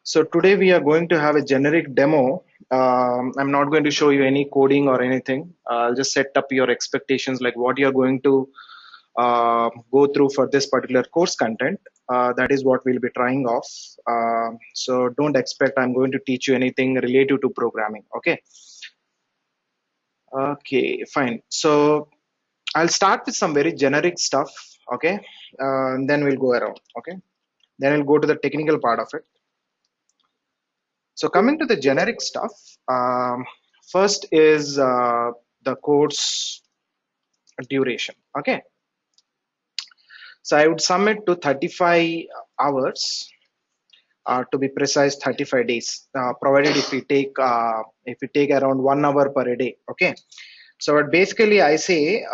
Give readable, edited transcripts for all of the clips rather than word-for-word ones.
So today we are going to have a generic demo. I'm not going to show you any coding or anything. I'll just set up your expectations, like what you're going to go through for this particular course content. That is what we'll be trying off. So don't expect I'm going to teach you anything related to programming. Okay. Okay, fine. So I'll start with some very generic stuff. Okay. And then we'll go around. Okay. Then we'll go to the technical part of it. So coming to the generic stuff, first is the course duration. Okay, so I would sum it to 35 hours, to be precise, 35 days, provided if we take around 1 hour per day. Okay, so what basically I say,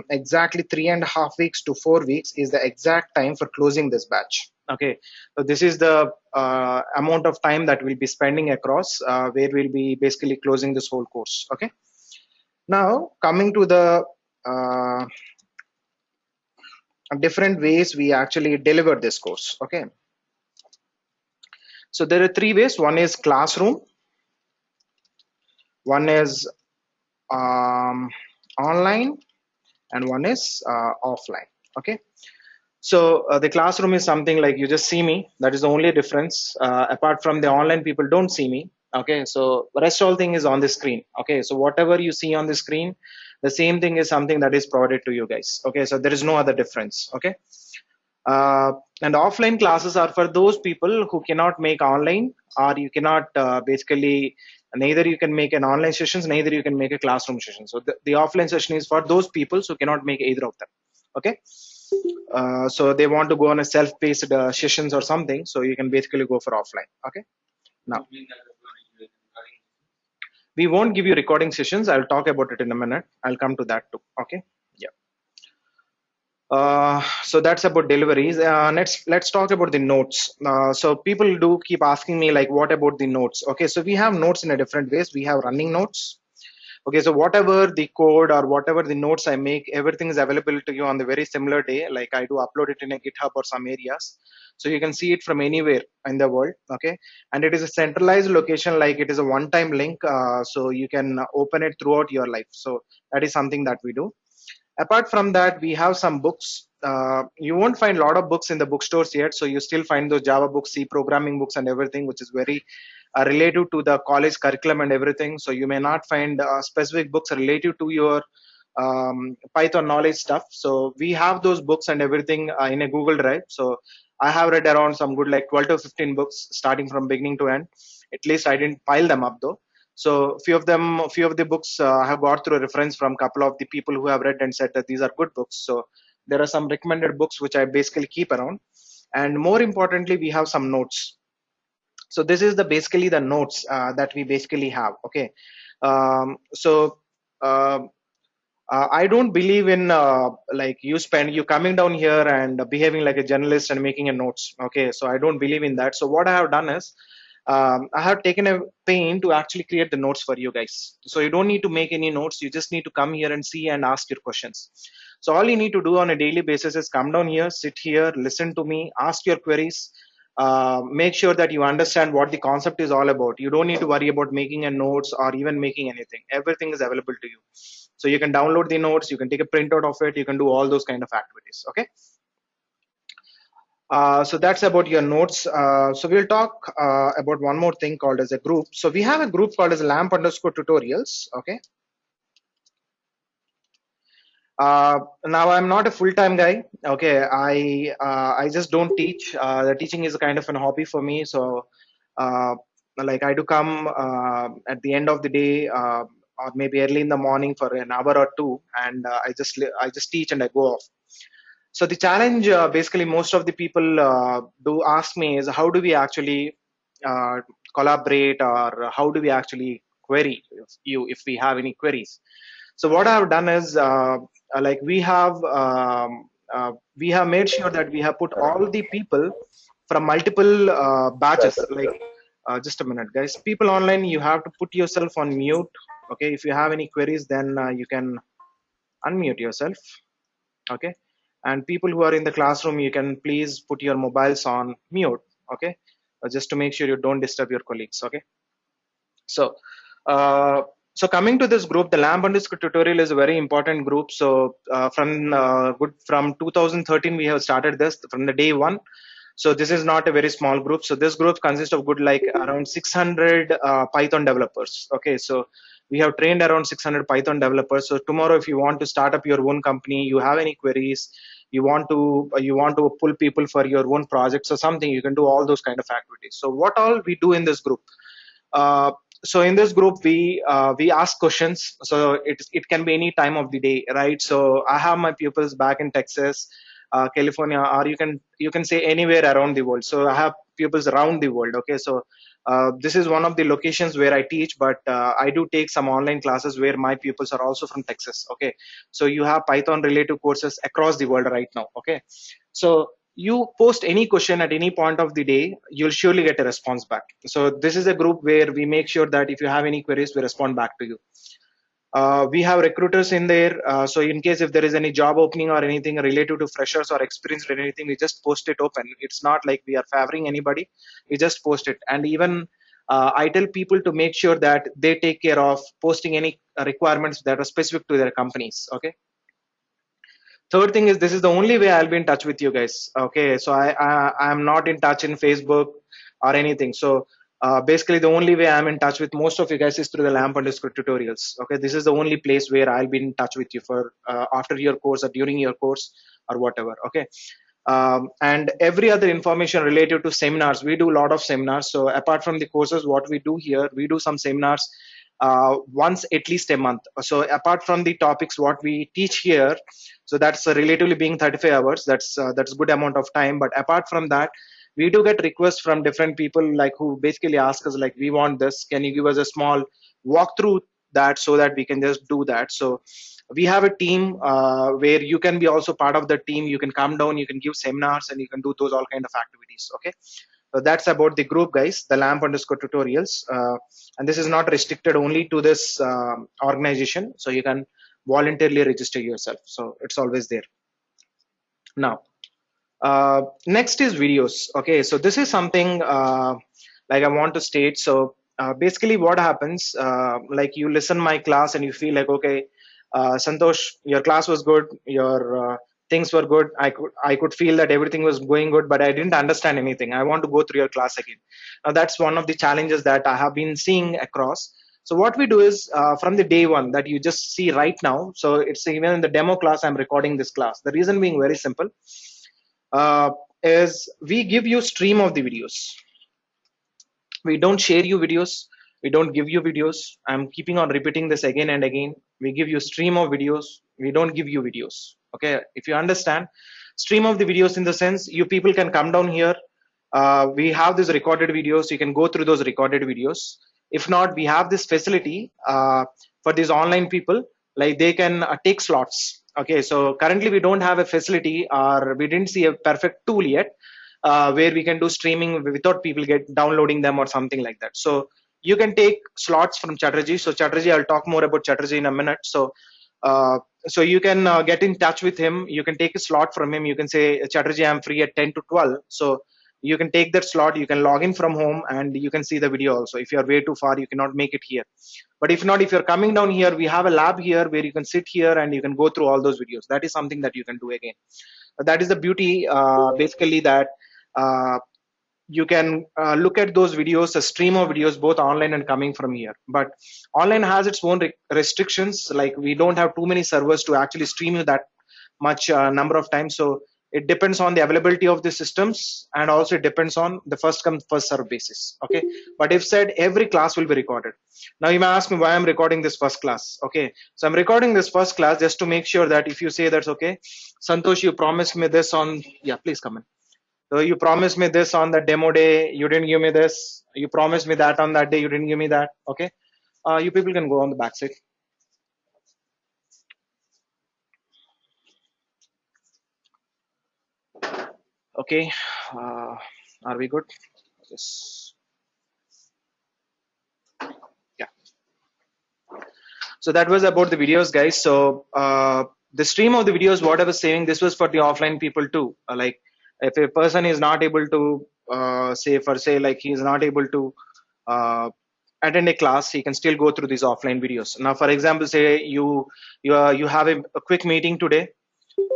exactly 3.5 weeks to 4 weeks is the exact time for closing this batch. Okay, so this is the amount of time that we'll be spending across, where we'll be basically closing this whole course. Okay, now coming to the different ways we actually deliver this course. Okay, so there are three ways. One is classroom, one is um, online, and one is offline. Okay, so the classroom is something like you just see me. That is the only difference. Apart from the online, people don't see me. Okay, so the rest all thing is on the screen. Okay, so whatever you see on the screen, the same thing is something that is provided to you guys. Okay, so there is no other difference. Okay, uh, and offline classes are for those people who cannot make online, or you cannot basically, neither you can make an online sessions, neither you can make a classroom session. So the offline session is for those people who cannot make either of them. Okay, so they want to go on a self-paced sessions or something, so you can basically go for offline. Okay, now we won't give you recording sessions. I'll talk about it in a minute. I'll come to that too. Okay, yeah. So that's about deliveries. Let's talk about the notes. So people do keep asking me, like, what about the notes? Okay, so we have notes in a different ways. We have running notes. Okay, so whatever the code or whatever the notes I make, everything is available to you on the very similar day. Like I do upload it in a GitHub or some areas, so you can see it from anywhere in the world. Okay, and it is a centralized location, like it is a one-time link, so you can open it throughout your life. So that is something that we do. Apart from that, we have some books. You won't find a lot of books in the bookstores yet, so you still find those Java books, C programming books, and everything, which is very related to the college curriculum and everything. So you may not find specific books related to your Python knowledge stuff. So we have those books and everything in a Google Drive. So I have read around some good like 12 to 15 books starting from beginning to end. At least I didn't pile them up though. So few of the books I have got through a reference from a couple of the people who have read and said that these are good books. So there are some recommended books which I basically keep around. And more importantly, we have some notes. So this is the basically the notes that we basically have. Okay, so uh, I don't believe in like you coming down here and behaving like a journalist and making a notes. Okay, so I don't believe in that. So what I have done is, I have taken a pain to actually create the notes for you guys. So you don't need to make any notes. You just need to come here and see and ask your questions. So all you need to do on a daily basis is come down here, sit here, listen to me, ask your queries. Make sure that you understand what the concept is all about. You don't need to worry about making a notes or even making anything. Everything is available to you. So you can download the notes, you can take a printout of it, you can do all those kind of activities. Okay, so that's about your notes. So we'll talk about one more thing called as a group. So we have a group called as lamp underscore tutorials. Okay, now I'm not a full-time guy. Okay, I just don't teach. The teaching is a kind of an hobby for me. So uh, like I do come at the end of the day, or maybe early in the morning for an hour or two, and I just teach and I go off. So the challenge, basically, most of the people do ask me is how do we actually uh, collaborate, or how do we actually query if we have any queries. So what I've done is, like we have made sure that we have put all the people from multiple batches. Like, just a minute, guys. People online, you have to put yourself on mute. Okay, if you have any queries, then you can unmute yourself. Okay, and people who are in the classroom, you can please put your mobiles on mute. Okay, just to make sure you don't disturb your colleagues. Okay. So, uh, so coming to this group, the LAMP underscore tutorial is a very important group. So from 2013 we have started this from the day one. So this is not a very small group. So this group consists of good like around 600 Python developers. Okay, so we have trained around 600 Python developers. So tomorrow, if you want to start up your own company, you have any queries, you want to pull people for your own projects or something, you can do all those kind of activities. So what all we do in this group? Uh, so in this group we ask questions, so it can be any time of the day, right? So I have my pupils back in Texas, California, or you can say anywhere around the world. So I have pupils around the world. Okay, so this is one of the locations where I teach, but I do take some online classes where my pupils are also from Texas. Okay, so you have Python related courses across the world right now. Okay, so you post any question at any point of the day, you'll surely get a response back. So this is a group where we make sure that if you have any queries, we respond back to you. We have recruiters in there. So in case if there is any job opening or anything related to freshers or experienced or anything, we just post it open. It's not like we are favoring anybody. We just post it. And even I tell people to make sure that they take care of posting any requirements that are specific to their companies. Okay. Third thing is, this is the only way I'll be in touch with you guys. Okay, so I'm not in touch in Facebook or anything. So basically the only way I'm in touch with most of you guys is through the LAMP underscore tutorials. Okay, this is the only place where I'll be in touch with you for after your course or during your course or whatever. Okay. And every other information related to seminars, we do a lot of seminars. So apart from the courses, what we do here, we do some seminars once at least a month. So apart from the topics what we teach here, so that's relatively being 35 hours, that's good amount of time. But apart from that, we do get requests from different people, like who basically ask us like, we want this, can you give us a small walkthrough that, so that we can just do that. So we have a team where you can be also part of the team. You can come down, you can give seminars, and you can do those all kind of activities. Okay, so that's about the group, guys, the LAMP underscore tutorials. And this is not restricted only to this organization, so you can voluntarily register yourself, so it's always there. Now next is videos. Okay, so this is something like I want to state. So basically what happens, like you listen my class and you feel like, okay, Santosh, your class was good, your things were good, I could feel that everything was going good, but I didn't understand anything. I want to go through your class again. Now that's one of the challenges that I have been seeing across. So what we do is from the day one that you just see right now, so it's even in the demo class, I'm recording this class. The reason being very simple, uh, is we give you stream of the videos. We don't share you videos, we don't give you videos. I'm keeping on repeating this again and again. We give you stream of videos, we don't give you videos. Okay, if you understand, stream of the videos in the sense, you people can come down here. We have these recorded videos, you can go through those recorded videos. If not, we have this facility for these online people, like they can take slots. Okay, so currently we don't have a facility, or we didn't see a perfect tool yet where we can do streaming without people get downloading them or something like that. So you can take slots from Chatterjee. So Chatterjee, I'll talk more about Chatterjee in a minute. So so you can get in touch with him. You can take a slot from him. You can say, Chatterjee, I'm free at 10 to 12. So you can take that slot. You can log in from home and you can see the video also. If you're way too far, you cannot make it here. But if not, if you're coming down here, we have a lab here where you can sit here and you can go through all those videos. That is something that you can do again. That is the beauty, basically, that uh, you can look at those videos, a stream of videos, both online and coming from here. But online has its own restrictions, like we don't have too many servers to actually stream you that much number of times. So it depends on the availability of the systems, and also it depends on the first come first serve basis. Okay, but if said, every class will be recorded. Now you may ask me why I'm recording this first class. Okay, so I'm recording this first class just to make sure that if you say that's okay, Santosh, you promised me this on, yeah, please come in. So you promised me this on the demo day, you didn't give me this. You promised me that on that day, you didn't give me that. Okay, you people can go on the back side. Okay, are we good? Yes. Yeah. So that was about the videos, guys. So the stream of the videos, what I was saying, this was for the offline people too. Like if a person is not able to say for say like he is not able to uh, attend a class, he can still go through these offline videos. Now for example, say you have a quick meeting today,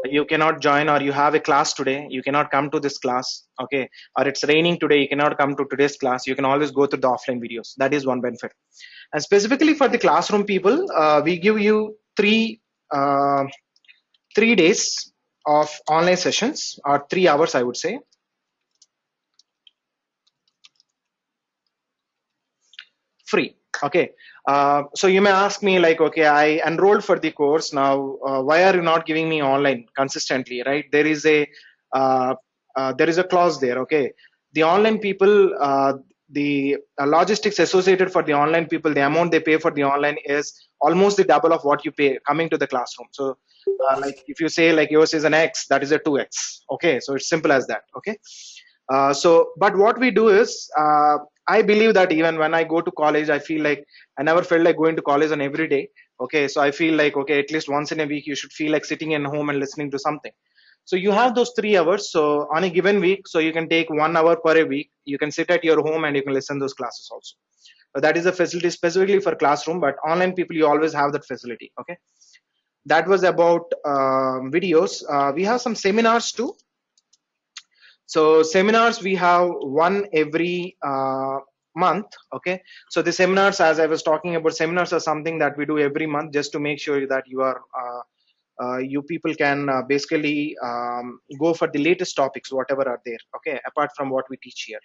you cannot join, or you have a class today, you cannot come to this class, okay, or it's raining today, you cannot come to today's class, you can always go through the offline videos. That is one benefit. And specifically for the classroom people, we give you 3 days of online sessions, or 3 hours I would say, free. Okay. So you may ask me like, okay, I enrolled for the course now, why are you not giving me online consistently, right? Uh, there is a clause there. Okay, the online people, the logistics associated for the online people, the amount they pay for the online is almost the double of what you pay coming to the classroom. So like if you say like yours is an X, that is a 2X. Okay, so it's simple as that. Okay. But what we do is, I believe that even when I go to college, I feel like I never felt like going to college on every day. Okay, so I feel like, okay, at least once in a week, you should feel like sitting in home and listening to something. So you have those 3 hours. So on a given week, so you can take 1 hour per a week. You can sit at your home and you can listen to those classes also. So that is a facility specifically for classroom, but online people, you always have that facility. Okay, that was about videos. We have some seminars too. So seminars we have one every month. Okay, so the seminars, as I was talking about, seminars are something that we do every month just to make sure that you people can basically go for the latest topics whatever are there. Okay, apart from what we teach here.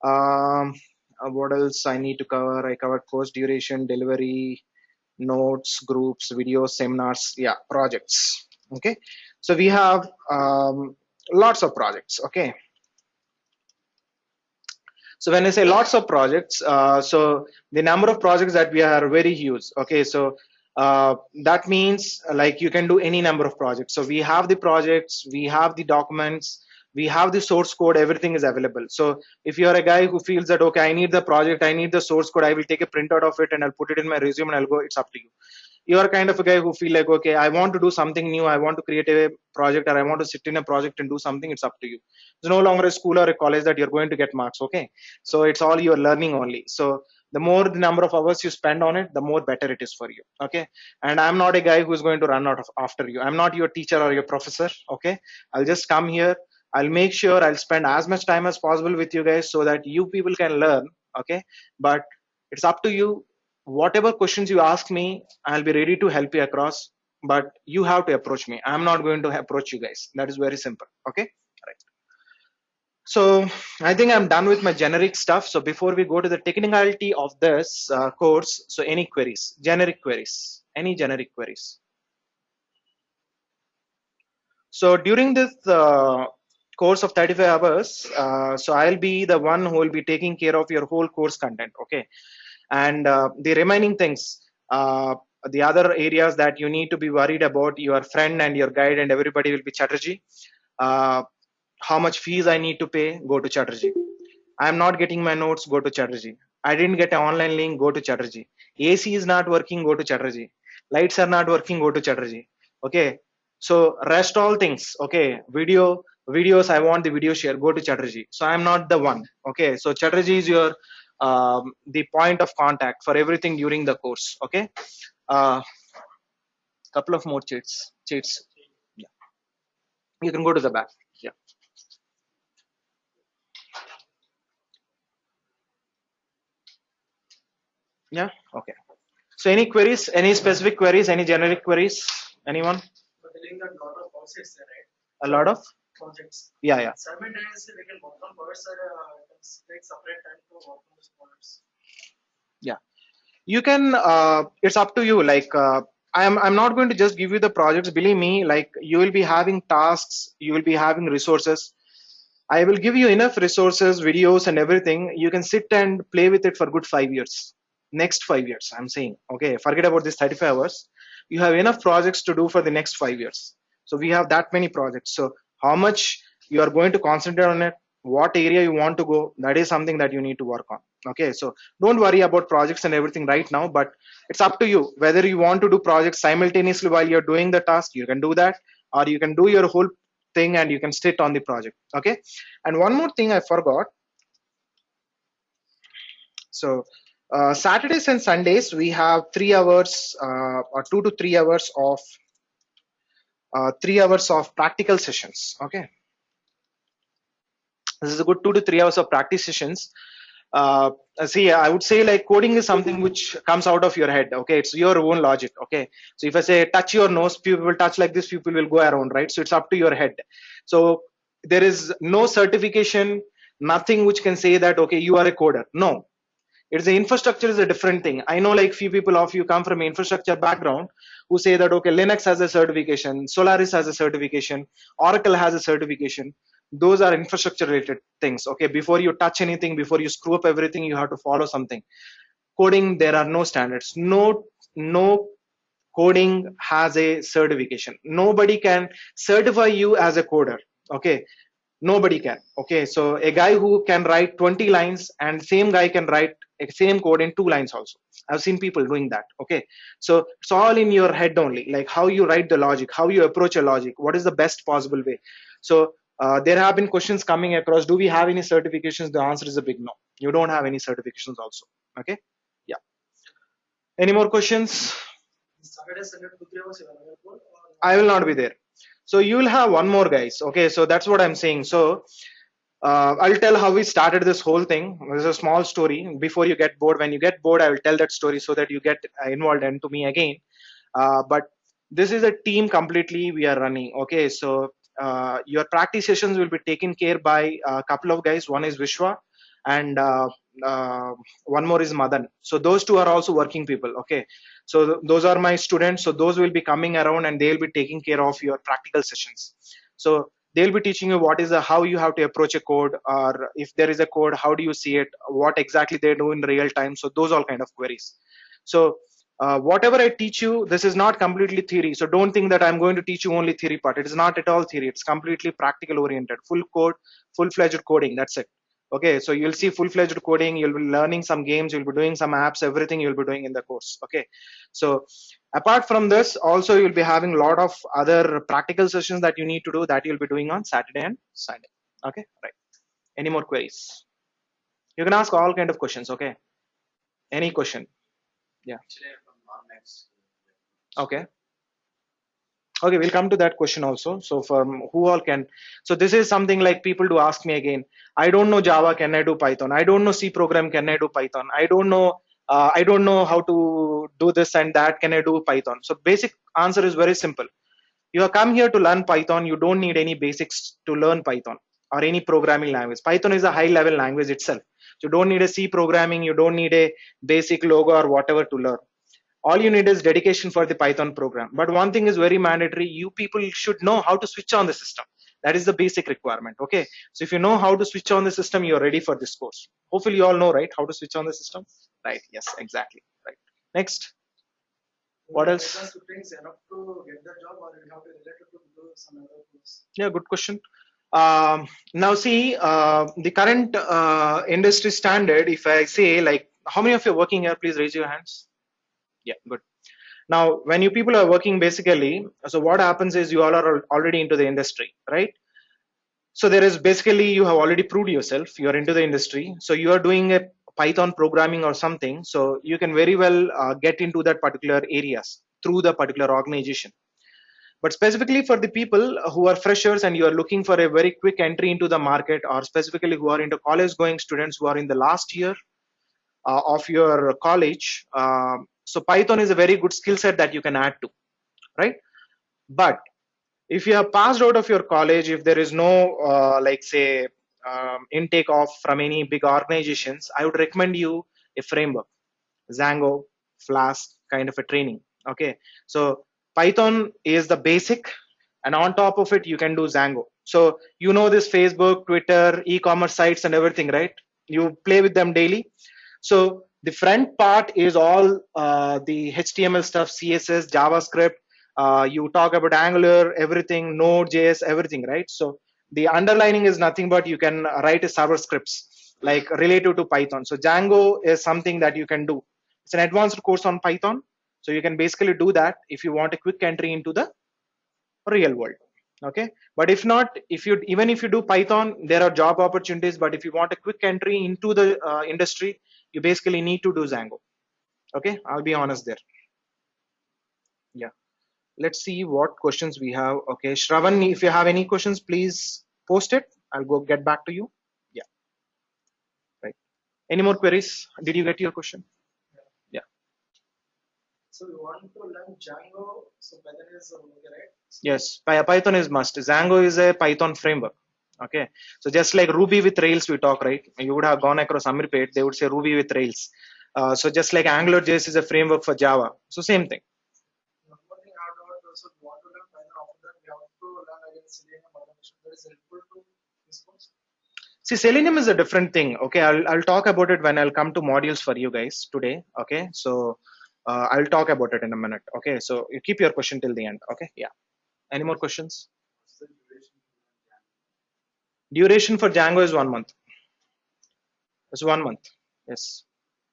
um, what else I need to cover? I covered course duration, delivery, notes, groups, videos, seminars, yeah, projects. Okay, so we have lots of projects. Okay, so when I say lots of projects, so the number of projects that we are very huge. Okay, so that means like you can do any number of projects. So we have the projects, we have the documents, we have the source code, everything is available. So if you are a guy who feels that, okay, I need the project, I need the source code, I will take a printout of it and I'll put it in my resume and I'll go, it's up to you. You are kind of a guy who feel like, okay, I want to do something new, I want to create a project, or I want to sit in a project and do something, it's up to you. It's no longer a school or a college that you're going to get marks. Okay, so it's all you're learning only. So the more the number of hours you spend on it, the more better it is for you. Okay, and I'm not a guy who's going to run out of after you. I'm not your teacher or your professor. Okay, I'll just come here, I'll make sure I'll spend as much time as possible with you guys so that you people can learn. Okay, but it's up to you. Whatever questions you ask me, I'll be ready to help you across, but you have to approach me. I'm not going to approach you guys. That is very simple. Okay, right. So I think I'm done with my generic stuff. So before we go to the technicality of this course, so any queries, generic queries, any generic queries? So during this course of 35 hours, so I'll be the one who will be taking care of your whole course content. Okay, and the remaining things, the other areas that you need to be worried about, your friend and your guide and everybody will be Chatterjee. Uh, how much fees I need to pay, go to Chatterjee. I'm not getting my notes, go to Chatterjee. I didn't get an online link, go to Chatterjee. AC is not working, go to Chatterjee. Lights are not working, go to Chatterjee. Okay, so rest all things. Okay, videos, I want the video share, go to Chatterjee. So I'm not the one. Okay, so Chatterjee is your the point of contact for everything during the course. Okay, couple of more cheats. Yeah, you can go to the back. Yeah, yeah. Okay. So any queries, any specific queries, any generic queries? Anyone? But telling that lot of projects there, right? A lot of? Projects. Yeah, yeah. Simultaneously, we can work on projects or can take separate time to work on those projects. Yeah. You can, it's up to you. Like, I'm not going to just give you the projects. Believe me, like you will be having tasks, you will be having resources. I will give you enough resources, videos and everything. You can sit and play with it for good 5 years. Next 5 years, I'm saying. Okay, forget about this 35 hours. You have enough projects to do for the next 5 years. So we have that many projects. So how much you are going to concentrate on it, what area you want to go, that is something that you need to work on. Okay, so don't worry about projects and everything right now, but it's up to you whether you want to do projects simultaneously while you're doing the task. You can do that, or you can do your whole thing and you can sit on the project. Okay. And one more thing I forgot. So Saturdays and Sundays we have 3 hours or 2 to 3 hours of 3 hours of practical sessions. Okay, this is a good 2 to 3 hours of practice sessions. uh, See, I would say like coding is something which comes out of your head. Okay, it's your own logic. Okay, so if I say touch your nose, people will touch like this, people will go around, right? So it's up to your head. So there is no certification, nothing which can say that okay, you are a coder. No, it's the infrastructure is a different thing. I know like few people of you come from an infrastructure background who say that okay, Linux has a certification, Solaris has a certification, Oracle has a certification. Those are infrastructure related things. Okay, before you touch anything, before you screw up everything, you have to follow something. Coding, there are no standards. No coding has a certification. Nobody can certify you as a coder. Okay, nobody can. Okay, so a guy who can write 20 lines and same guy can write a same code in 2 lines also. I've seen people doing that. Okay, so it's all in your head only, like how you write the logic, how you approach a logic, what is the best possible way. So there have been questions coming across, do we have any certifications? The answer is a big no. You don't have any certifications also. Okay, yeah. Any more questions? Saturday, Sunday, 2 3 hours you are available, I will not be there. So you will have one more, guys. Okay, so that's what I'm saying. So I'll tell how we started this whole thing. There's a small story before you get bored. When you get bored, I will tell that story so that you get involved into me again. But this is a team completely we are running. Okay, so your practice sessions will be taken care by a couple of guys. One is Vishwa, and uh, one more is Madan. So those two are also working people. Okay, so those are my students. So those will be coming around and they'll be taking care of your practical sessions. So they'll be teaching you what is the how you have to approach a code, or if there is a code, how do you see it, what exactly they do in real time. So those all kind of queries. So whatever I teach you, this is not completely theory. So don't think that I'm going to teach you only theory part. It is not at all theory. It's completely practical oriented, full code, full-fledged coding. That's it. Okay, so you'll see full-fledged coding. You'll be learning some games. You'll be doing some apps. Everything you'll be doing in the course. Okay, so apart from this, also you'll be having a lot of other practical sessions that you need to do that you'll be doing on Saturday and Sunday. Okay, right. Any more queries? You can ask all kind of questions. Okay, any question? Yeah. actually from non-max. Okay. Okay, we'll come to that question also. So from who all can, so this is something like people do ask me again, I don't know Java, can I do Python? I don't know C program, can I do Python? I don't know how to do this and that, can I do Python? So basic answer is very simple. You have come here to learn Python. You don't need any basics to learn Python or any programming language. Python is a high level language itself. So you don't need a C programming. You don't need a basic logo or whatever to learn. All you need is dedication for the Python program. But one thing is very mandatory. You people should know how to switch on the system. That is the basic requirement. Okay. So if you know how to switch on the system, you're ready for this course. Hopefully you all know, right? How to switch on the system. Right. Yes, exactly. Right. Next. What else? Python students enough to get the job, or you have to relate it to do some other course? Yeah, good question. Now see, the current industry standard, if I say like, how many of you are working here? Please raise your hands. Yeah, good. Now, when you people are working basically, so what happens is you all are already into the industry, right? So there is basically, you have already proved yourself, you are into the industry. So you are doing a Python programming or something. So you can very well get into that particular areas through the particular organization. But specifically for the people who are freshers and you are looking for a very quick entry into the market, or specifically who are into college going students who are in the last year of your college, so Python is a very good skill set that you can add to, right? But if you have passed out of your college, if there is no like say intake of from any big organizations, I would recommend you a framework, Django, Flask kind of a training. Okay, so Python is the basic, and on top of it you can do Django. So you know this Facebook, Twitter, e-commerce sites and everything, right? You play with them daily. So the front part is all the HTML stuff, CSS, JavaScript. You talk about Angular, everything, Node.js, everything, right? So the underlining is nothing but you can write a server scripts like related to Python. So Django is something that you can do. It's an advanced course on Python. So you can basically do that if you want a quick entry into the real world. Okay, but if not, if you even if you do Python, there are job opportunities, but if you want a quick entry into the industry, you basically need to do Django. Okay, I'll be honest there. Yeah, let's see what questions we have. Okay, Shravan, if you have any questions, please post it. I'll go get back to you. Yeah, right. Any more queries? Did you get your question? Yeah. So we want to learn Django. So Python is okay, right? Yes, Python is must. Django is a Python framework. Okay, so just like Ruby with Rails, we talk, right? You would have gone across Amirpet, they would say Ruby with Rails. So just like AngularJS is a framework for Java, so same thing. One more thing I have to also want to learn Python. After that, we have to learn again Selenium automation. That is helpful to this course. See, Selenium is a different thing. Okay, I'll talk about it when I'll come to modules for you guys today. Okay, so I'll talk about it in a minute. Okay, so you keep your question till the end. Okay, yeah. Any more questions? Duration for Django is 1 month. It's 1 month. Yes.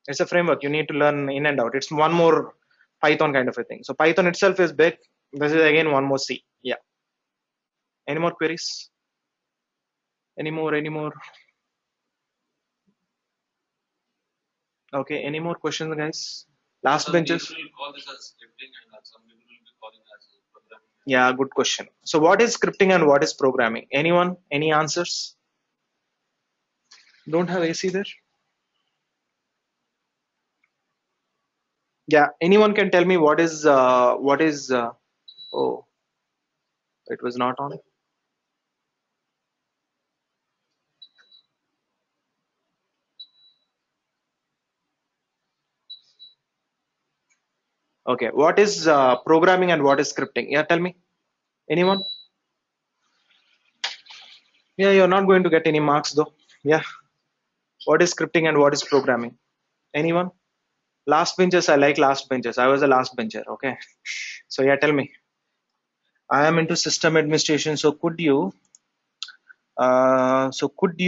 It's a framework. You need to learn in and out. It's one more Python kind of a thing. So Python itself is big. This is again one more C. Yeah. Any more queries? Any more? Any more? Okay. Any more questions, guys? Last benches. Yeah, good question. So what is scripting and what is programming? Anyone? Any answers? Don't have AC there? Yeah. Anyone can tell me what is oh, it was not on. Okay. What is programming and what is scripting? Yeah, tell me. Anyone? Yeah, you're not going to get any marks though. Yeah. What is scripting and what is programming? Anyone? Last benches, I like last benches. I was a last bencher. Okay. So yeah, tell me. I am into system administration. So could you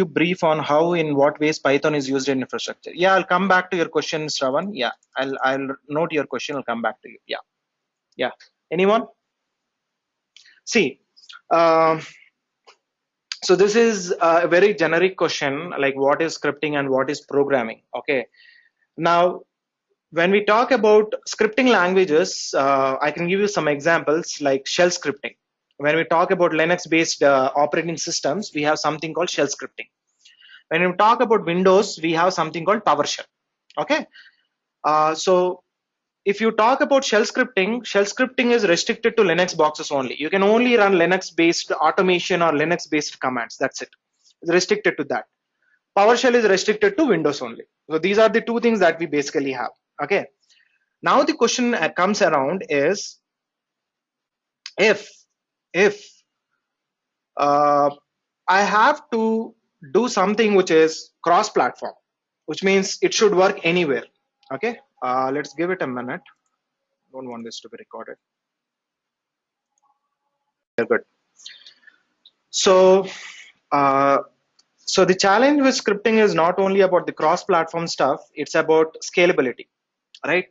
brief on how, in what ways Python is used in infrastructure? Yeah, I'll come back to your question, Shravan. Yeah, I'll note your question. I'll come back to you. Yeah, yeah. Anyone? See, um, so this is a very generic question, like what is scripting and what is programming. Okay. Now, when we talk about scripting languages, I can give you some examples like shell scripting. When we talk about Linux-based operating systems, we have something called shell scripting. When we talk about Windows, we have something called PowerShell. Okay, so if you talk about shell scripting is restricted to Linux boxes only. You can only run Linux-based automation or Linux-based commands. That's it. It's restricted to that. PowerShell is restricted to Windows only. So these are the two things that we basically have. Okay. Now the question comes around is if if I have to do something which is cross-platform, which means it should work anywhere. Okay, let's give it a minute. Don't want this to be recorded. They're good. So, uh, so the challenge with scripting is not only about the cross-platform stuff; it's about scalability, right?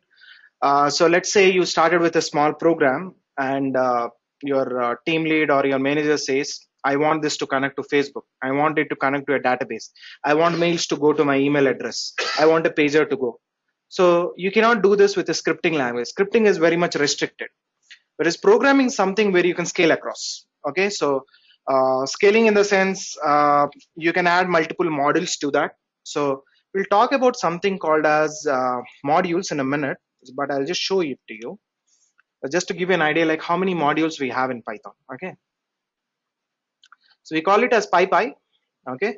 So let's say you started with a small program and your team lead or your manager says, I want this to connect to Facebook. I want it to connect to a database. I want mails to go to my email address. I want a pager to go. So you cannot do this with a scripting language. Scripting is very much restricted. Whereas programming is something where you can scale across. Okay, so scaling in the sense you can add multiple modules to that. So we'll talk about something called as modules in a minute, but I'll just show it to you just to give you an idea like how many modules we have in Python. Okay, so we call it as PyPy. Okay,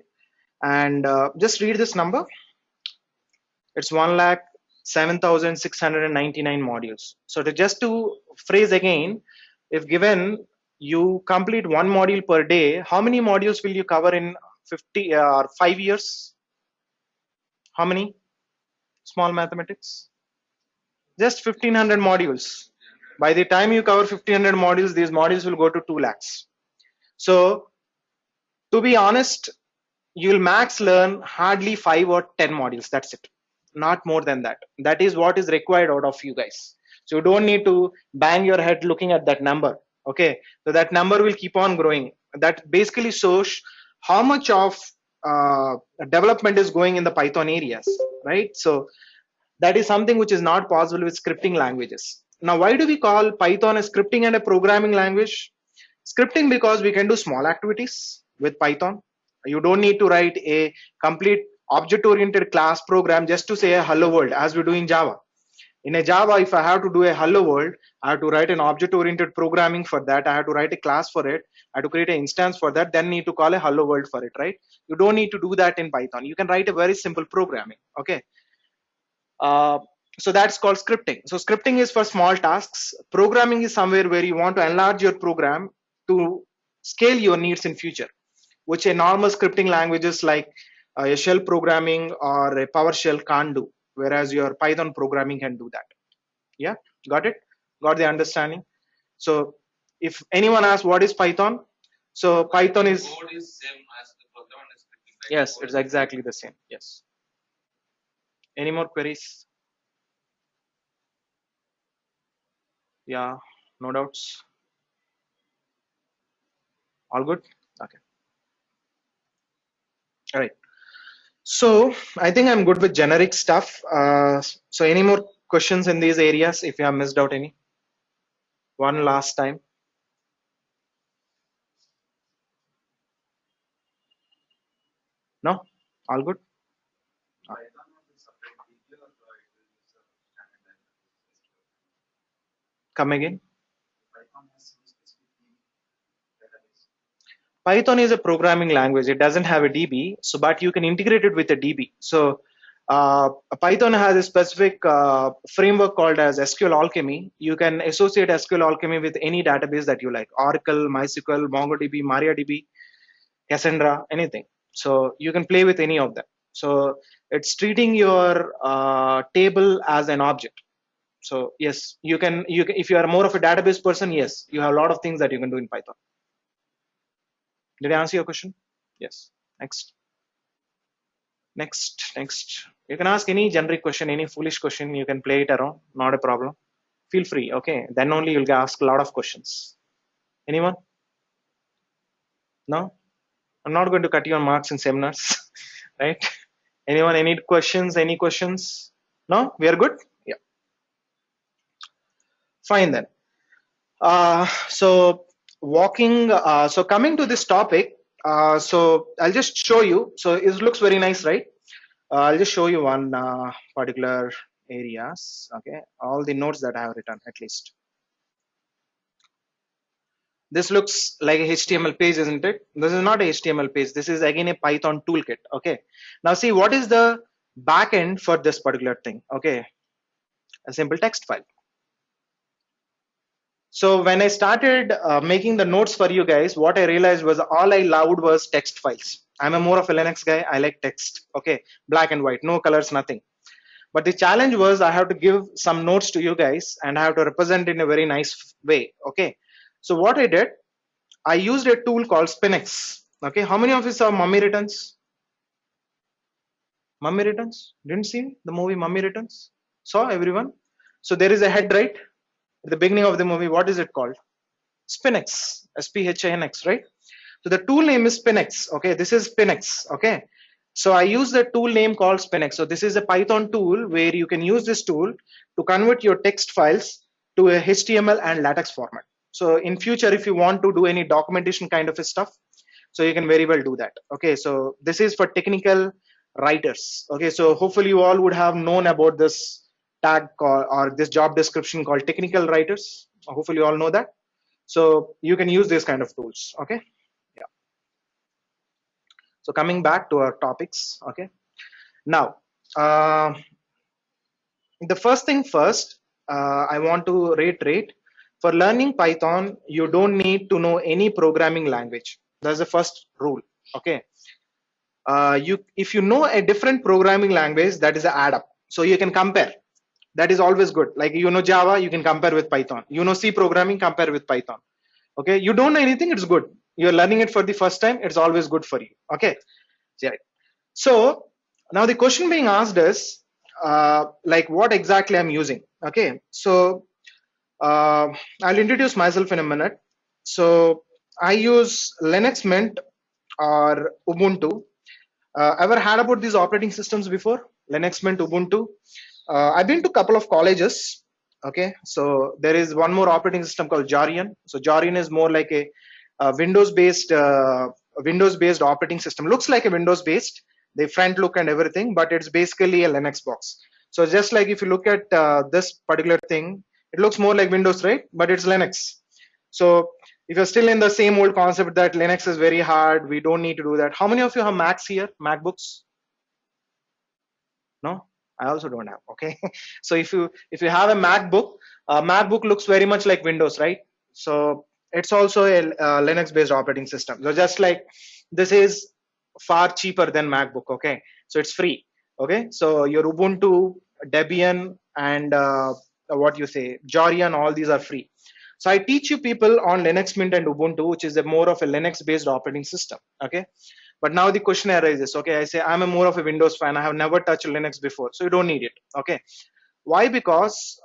and just read this number. It's 1,07,699 modules. So to phrase again, if given you complete one module per day, how many modules will you cover in 50 or 5 years? How many? Small mathematics. Just 1,500 modules. By the time you cover 1,500 modules, these modules will go to 2 lakhs. So to be honest, you'll max learn hardly 5 or 10 modules. That's it. Not more than that. That is what is required out of you guys. So you don't need to bang your head looking at that number. Okay, so that number will keep on growing. That basically shows how much of development is going in the Python areas, right? So that is something which is not possible with scripting languages. Now, why do we call Python a scripting and a programming language? Scripting because we can do small activities with Python. You don't need to write a complete object-oriented class program just to say a hello world as we do in Java. In a Java, if I have to do a hello world, I have to write an object-oriented programming for that. I have to write a class for it. I have to create an instance for that. Then need to call a hello world for it, right? You don't need to do that in Python. You can write a very simple programming. Okay. Uh, so that's called scripting. So scripting is for small tasks. Programming is somewhere where you want to enlarge your program to scale your needs in future, which a normal scripting languages like a shell programming or a PowerShell can't do, whereas your Python programming can do that. Yeah, got it? Got the understanding? So if anyone asks what is Python, so Python is code is same as the program and scripting, right? Yes, it's exactly the same. Yes. Any more queries? Yeah, no doubts. All good? Okay. All right. So I think I'm good with generic stuff. So any more questions in these areas if you have missed out any? One last time. No? All good? Come again? Python is a programming language. It doesn't have a DB, so but you can integrate it with a DB. So Python has a specific framework called as SQL Alchemy. You can associate SQL Alchemy with any database that you like: Oracle, MySQL, MongoDB, MariaDB, Cassandra, anything. So you can play with any of them. So it's treating your table as an object. So yes, you can. If you are more of a database person, yes, you have a lot of things that you can do in Python. Did I answer your question? Yes. Next. Next. You can ask any generic question, any foolish question. You can play it around. Not a problem. Feel free. Okay. Then only you'll ask a lot of questions. Anyone? No? I'm not going to cut you on marks in seminars. Right? Anyone? Any questions? Any questions? No? We are good? Yeah. Fine then. So coming to this topic, so I'll just show you. So it looks very nice, right? I'll just show you one particular areas. Okay, all the notes that I have written at least. This looks like a HTML page, isn't it? This is not a HTML page. This is again a Python toolkit. Okay. Now see what is the backend for this particular thing. Okay, a simple text file. So when I started making the notes for you guys, what I realized was all I loved was text files. I'm a more of a Linux guy. I like text. Okay, black and white, no colors, nothing. But the challenge was I have to give some notes to you guys and I have to represent in a very nice way. Okay. So what I did, I used a tool called Spinx. Okay. How many of you saw Mummy Returns? Mummy Returns? Didn't see the movie Mummy Returns? Saw everyone? So there is a head, right? At the beginning of the movie, what is it called? Spinx. Sphinx, right? So the tool name is Spinx. Okay. This is Spinx. Okay. So I use the tool name called Spinx. So this is a Python tool where you can use this tool to convert your text files to a HTML and LaTeX format. So in future, if you want to do any documentation kind of stuff, so you can very well do that. Okay, so this is for technical writers. Okay, so hopefully you all would have known about this tag call, or this job description called technical writers. Hopefully you all know that. So you can use this kind of tools. Okay. So coming back to our topics, okay. Now, the first thing first, I want to reiterate, for learning Python, you don't need to know any programming language. That's the first rule, okay. If you know a different programming language, that is an add-up. So you can compare. That is always good. Like you know Java, you can compare with Python. You know C programming, compare with Python. Okay, you don't know anything, it's good. You're learning it for the first time, it's always good for you. Okay. Yeah. So now the question being asked is like what exactly I'm using. Okay, so I'll introduce myself in a minute. So I use Linux Mint or Ubuntu. Ever had about these operating systems before? Linux Mint, Ubuntu. I've been to a couple of colleges. Okay, so there is one more operating system called Jarian. So Jarian is more like a Windows-based operating system. Looks like a Windows-based, the front look and everything, but it's basically a Linux box. So just like if you look at this particular thing, it looks more like Windows, right? But it's Linux. So if you're still in the same old concept that Linux is very hard, we don't need to do that. How many of you have Macs here? MacBooks? No, I also don't have. Okay, so if you have a MacBook looks very much like Windows, right? So it's also a Linux based operating system. So just like this is far cheaper than MacBook. Okay, so it's free. Okay, so your Ubuntu, Debian, and what you say, Jarian, all these are free. So I teach you people on Linux Mint and Ubuntu, which is a more of a Linux based operating system. Okay, but now the question arises, okay, I say I'm a more of a Windows fan, I have never touched Linux before, so you don't need it. Okay, why? Because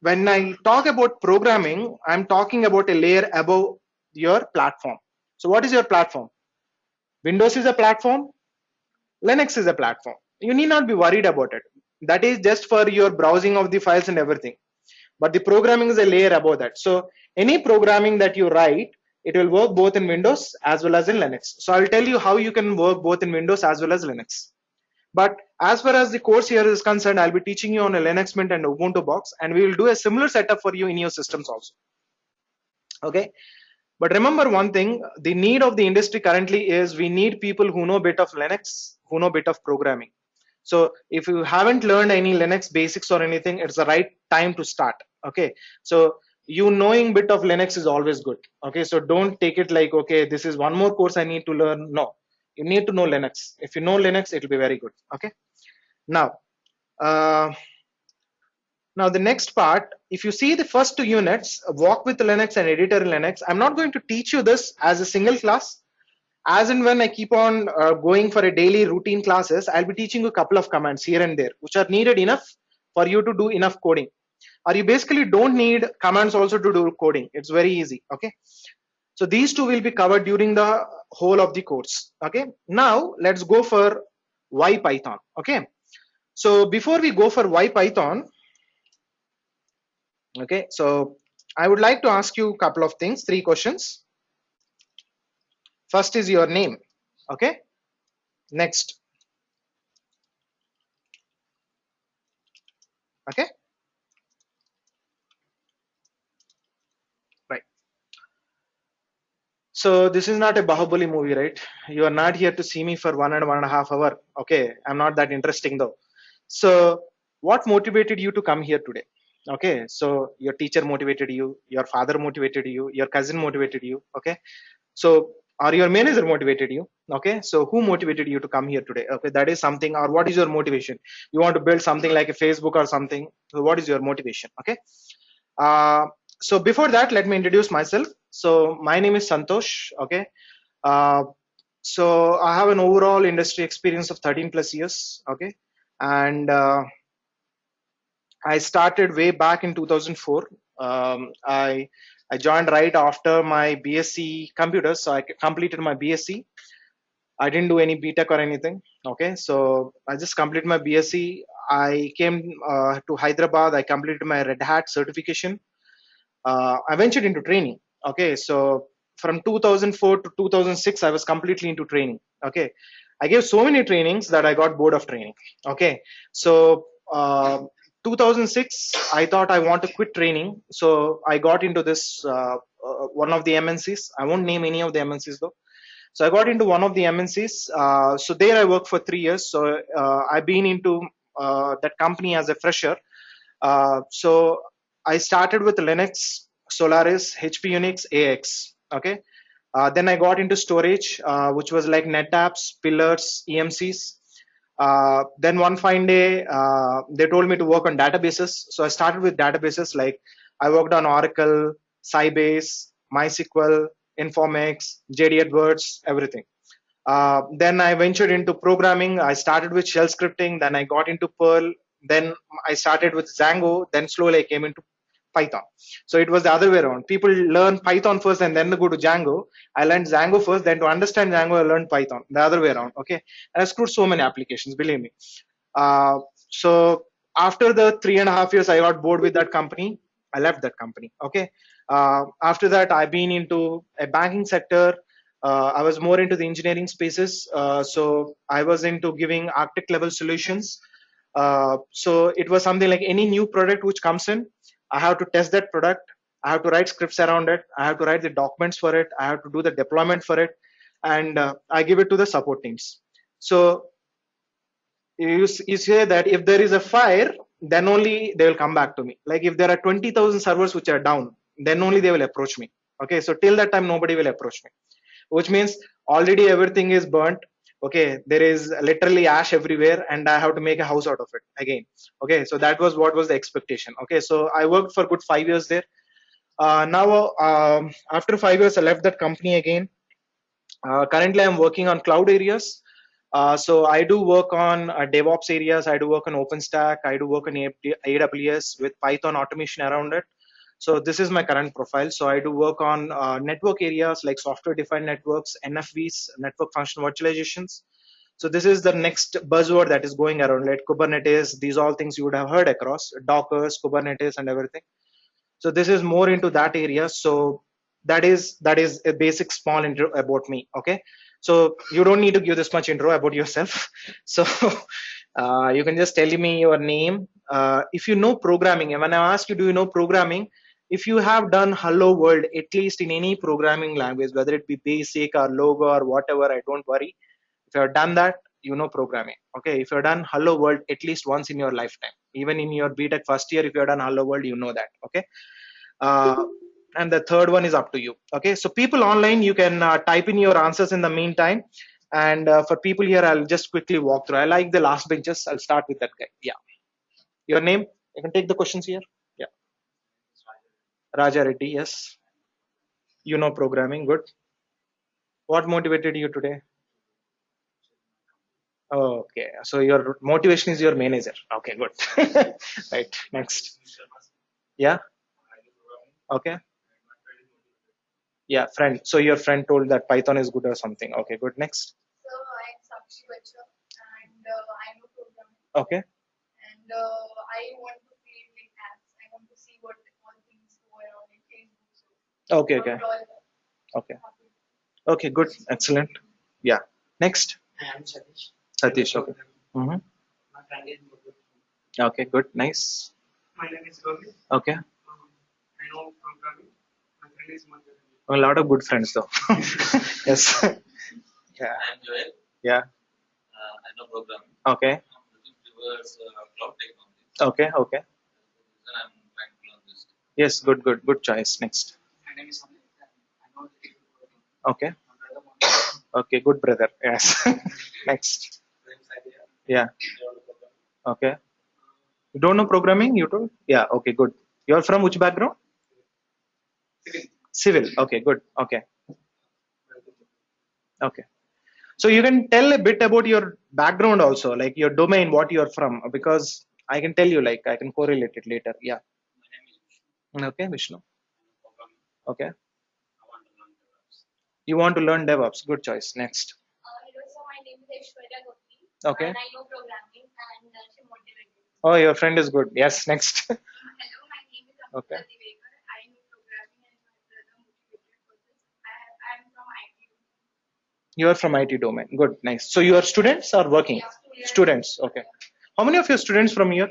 when I talk about programming, I'm talking about a layer above your platform. So what is your platform? Windows is a platform, Linux is a platform. You need not be worried about it. That is just for your browsing of the files and everything, but the programming is a layer above that. So any programming that you write, it will work both in Windows as well as in Linux. So I'll tell you how you can work both in Windows as well as Linux. But as far as the course here is concerned, I'll be teaching you on a Linux Mint and Ubuntu box, and we will do a similar setup for you in your systems also. Okay, but remember one thing, the need of the industry currently is we need people who know a bit of Linux, who know a bit of programming. So if you haven't learned any Linux basics or anything, it's the right time to start. Okay, so you knowing bit of Linux is always good. Okay, so don't take it like, okay, this is one more course I need to learn. No, you need to know Linux. If you know Linux, it will be very good. Okay, now uh, now the next part, if you see the first two units, walk with Linux and editor in Linux, I'm not going to teach you this as a single class. As and when I keep on going for a daily routine classes, I'll be teaching you a couple of commands here and there, which are needed enough for you to do enough coding. Or you basically don't need commands also to do coding. It's very easy. Okay. So these two will be covered during the whole of the course. Okay. Now let's go for why Python. Okay. So before we go for why Python, okay, so I would like to ask you a couple of things, 3 questions. First is your name. Okay. Next. Okay. Right. So this is not a Bahubali movie, right? You are not here to see me for 1.5 hours. Okay. I'm not that interesting though. So what motivated you to come here today? Okay. So your teacher motivated you, your father motivated you, your cousin motivated you. Okay. So or your manager motivated you. Okay, so who motivated you to come here today? Okay, that is something. Or what is your motivation? You want to build something like a Facebook or something. So what is your motivation? Okay, uh, so before that, let me introduce myself. So my name is Santosh. Okay, uh, so I have an overall industry experience of 13 plus years. Okay, and I started way back in 2004. I joined right after my BSc computers, so I completed my BSc. I didn't do any BTech or anything. Okay, so I just completed my BSc. I came to Hyderabad. I completed my Red Hat certification. I ventured into training. Okay, so from 2004 to 2006, I was completely into training. Okay, I gave so many trainings that I got bored of training. Okay, so 2006, I thought I want to quit training. So I got into this one of the MNCs. I won't name any of the MNCs though. So I got into one of the MNCs. So there I worked for 3 years. So I've been into that company as a fresher. So I started with Linux, Solaris, HP Unix, AX. Okay. Then I got into storage, which was like NetApps, Pillars, EMCs. Then one fine day, they told me to work on databases. So I started with databases like I worked on Oracle, Sybase, MySQL, Informix, JD Edwards, everything. Then I ventured into programming. I started with shell scripting. Then I got into Perl. Then I started with Django. Then slowly I came into Python. So it was the other way around. People learn Python first and then they go to Django. I learned Django first, then to understand Django, I learned Python. The other way around. Okay. And I screwed so many applications, believe me. So after the 3.5 years, I got bored with that company. I left that company. Okay. After that, I've been into a banking sector. I was more into the engineering spaces. So I was into giving architect level solutions. So it was something like any new product which comes in, I have to test that product. I have to write scripts around it. I have to write the documents for it. I have to do the deployment for it, and I give it to the support teams. So you say that if there is a fire, then only they will come back to me. Like if there are 20,000 servers which are down, then only they will approach me. Okay, so till that time, nobody will approach me, which means already everything is burnt. Okay, there is literally ash everywhere, and I have to make a house out of it again. Okay, so that was what was the expectation. Okay, so I worked for good 5 years there. Now, after 5 years, I left that company again. Currently, I'm working on cloud areas. So I do work on DevOps areas. I do work on OpenStack. I do work on AWS with Python automation around it. So this is my current profile. So I do work on network areas like software-defined networks, NFVs, network function virtualizations. So this is the next buzzword that is going around, like Kubernetes. These all things you would have heard across Dockers, Kubernetes, and everything. So this is more into that area. So that is a basic small intro about me. Okay, so you don't need to give this much intro about yourself. So you can just tell me your name. If you know programming, and when I ask you, do you know programming? If you have done hello world at least in any programming language, whether it be basic or logo or whatever, I don't worry. If you have done that, you know programming. Okay, if you have done hello world at least once in your lifetime, even in your BTech first year, if you have done hello world, you know that. Okay, uh, and the third one is up to you. Okay, so people online, you can type in your answers in the meantime, and for people here, I'll just quickly walk through. I like the last benches. I'll start with that guy. Yeah, your name, you can take the questions here. Yeah, Raja Reddy. Yes, you know programming. Good. What motivated you today? Oh, okay, so your motivation is your manager. Okay, good. Right, next. Yeah. Okay. Yeah, friend. So your friend told that Python is good or something. Okay, good. Next. Okay. Okay, okay. Okay. Okay, good. Excellent. Yeah. Next. I'm Satish. Satish. Okay. Mm-hmm. My friend is Murli. Okay, good. Nice. My name is Rohit. Okay. I know programming. My friend is Madhur. A lot of good friends though. Yes. Yeah. I'm Joel. Yeah. I know programming. Okay. I'm looking towards cloud technology. Okay. Okay. That's the reason I'm trying to learn this. Yes. Good. Good. Good choice. Next. My name is Amit. I know the Okay. my brother Mohammed. Okay. Good brother. Yes. Next. Friends idea. Yeah. Developer. Okay. You don't know programming? You told? Yeah. Okay. Good. You're from which background? Civil. Civil. Okay. Good. Okay. Okay. So you can tell a bit about your background also, like your domain, what you're from, because I can tell you, like I can correlate it later. Yeah. My name is Vishnu. Okay, Vishnu. I know programming. Okay. I want to learn DevOps. You want to learn DevOps. Good choice. Next. Hello, so my name is Aishwarya Gopti, Okay. and I know programming and she motivated me. Oh, your friend is good. Yes. Next. Hello, my name is Amrita Okay. Divekar. I know programming and my brother motivated for this. I'm from IT. You are from IT domain. Good. Nice. So you are students or working? Yeah, Students. Okay. How many of your students from here?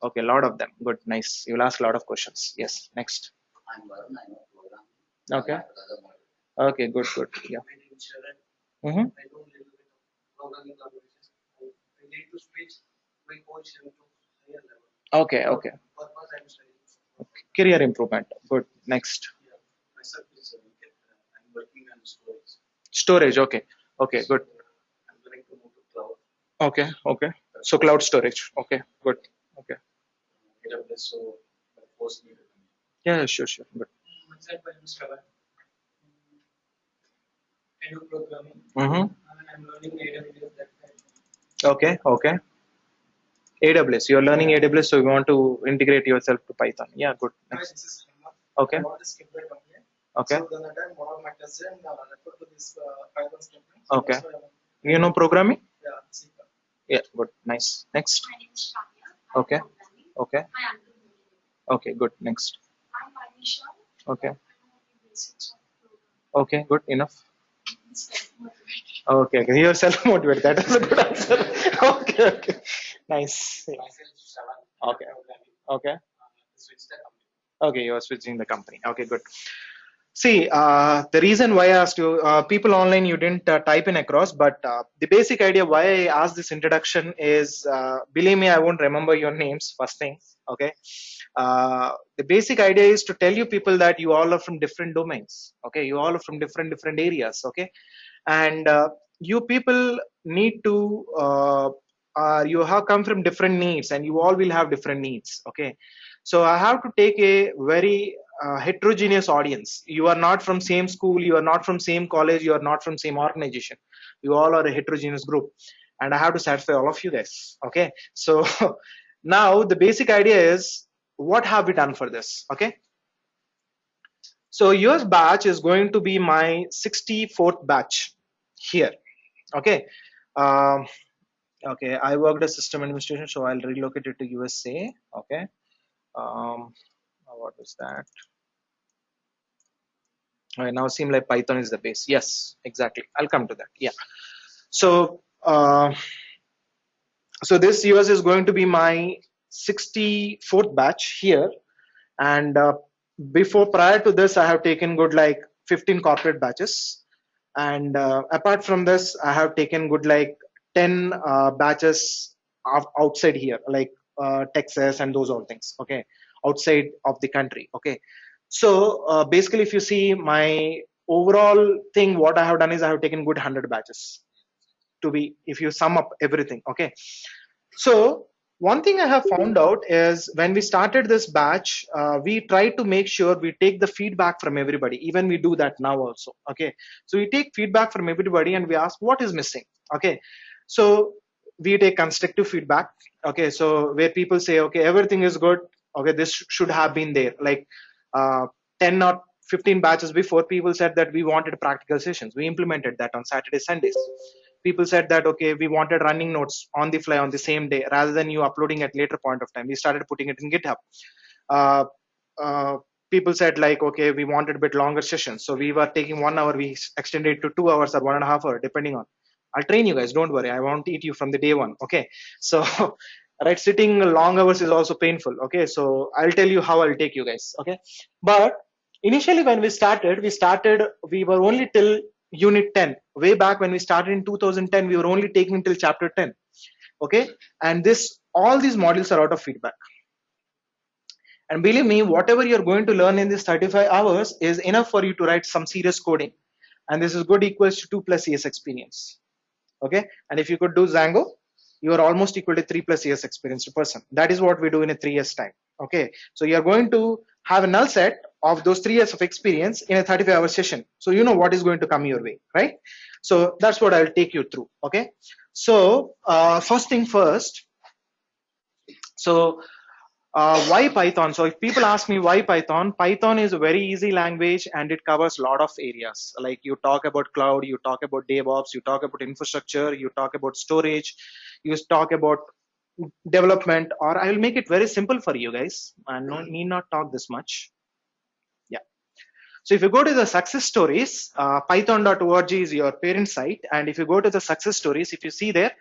Okay, a lot of them. Good. Nice. You'll ask a lot of questions. Yes. Next. I'm Varun. I know programming. Okay. My brother motivated. Okay. Good. Good. Yeah. My name is Sharan. Mm-hmm. I know a little bit of programming languages. I need to switch my position to higher level. Okay. Okay. Purpose I'm studying. Okay. Career improvement. Good. Next. Yeah. Myself is I'm working on storage. Storage. Okay. Okay. Good. I'm going to move to cloud. Okay. Okay. So cloud storage. Okay. Good. Okay. AWS, so that forced me to come. Yeah. Sure. Sure. Good. Myself, I'm Shravan. I do programming. Mm-hmm. And I'm learning AWS that time. Okay. Okay. AWS. You're learning AWS, so you want to integrate yourself to Python. Yeah, good. Hi, Next. this is Hemant. Okay. I want to skip the company. Okay. So then that time one of my cousin referred to this Python statement. Okay. That's why I want You know programming? yeah, C++. Yeah, good. Nice. Next. My name is Shravya. Okay. Okay. My uncle motivated. Okay, good. Next. I'm Anisha. Okay. I know the basics of programming. Okay, good. Enough. Self-motivated. Okay, okay. You're self-motivated. That is a good answer. Okay, okay. Nice. Myself, Shravan. Okay. Okay. Switch the company. Okay, you're switching the company. Okay, good. See, the reason why I asked you, people online, you didn't type in across, but the basic idea why I asked this introduction is, believe me, I won't remember your names, first thing. Okay. The basic idea is to tell you people that you all are from different domains. Okay. You all are from different areas. Okay. And you people need to, you have come from different needs and you all will have different needs. Okay. So I have to take a very heterogeneous audience. You are not from same school, you are not from same college, you are not from same organization. You all are a heterogeneous group, and I have to satisfy all of you guys. Okay, so now the basic idea is, what have we done for this? Okay, so yours batch is going to be my 64th batch here. Okay. Um, okay, I worked as system administration, so I'll relocate it to USA. Okay. Um, what is that? Now seem like Python is the base. Yes, exactly. I'll come to that. Yeah. So, so this US is going to be my 64th batch here. And before, prior to this, I have taken good like 15 corporate batches. And apart from this, I have taken good like 10 batches of outside here, like Texas and those all things. Okay. Outside of the country. Okay. So basically, if you see my overall thing, what I have done is I have taken good 100 batches to be, if you sum up everything. Okay. So one thing I have found out is when we started this batch, we try to make sure we take the feedback from everybody. Even we do that now also. Okay. So we take feedback from everybody and we ask what is missing. Okay. So we take constructive feedback. Okay. So where people say, okay, everything is good. Okay. This should have been there. Like 10 or 15 batches before, people said that we wanted practical sessions. We implemented that on Saturday, Sundays. People said that, okay, we wanted running notes on the fly on the same day rather than you uploading at later point of time. We started putting it in GitHub. Uh, uh, People said like, okay, we wanted a bit longer sessions. So we were taking 1 hour, we extended it to 2 hours or 1.5 hours, depending on. I'll train you guys, don't worry. I won't eat you from the day one. Okay. So, right, sitting long hours is also painful. Okay. So I'll tell you how I'll take you guys. Okay. But initially when we started, we were only till unit 10. Way back when we started in 2010, we were only taking till chapter 10. Okay. And all these modules are out of feedback. And believe me, whatever you're going to learn in this 35 hours is enough for you to write some serious coding. And this is good equals to 2+ years experience. Okay. And if you could do Django, you are almost equal to 3+ years experienced person. That is what we do in a 3 years time. Okay. So you're going to have a null set of those 3 years of experience in a 35-hour session. So you know what is going to come your way, right? So that's what I'll take you through. Okay. So first thing first. So why Python? So if people ask me why Python, Python is a very easy language and it covers a lot of areas. Like you talk about cloud, you talk about DevOps, you talk about infrastructure, you talk about storage, you talk about development, or I will make it very simple for you guys. I need not talk this much. Yeah. So if you go to the success stories, python.org is your parent site. And if you go to the success stories, if you see there,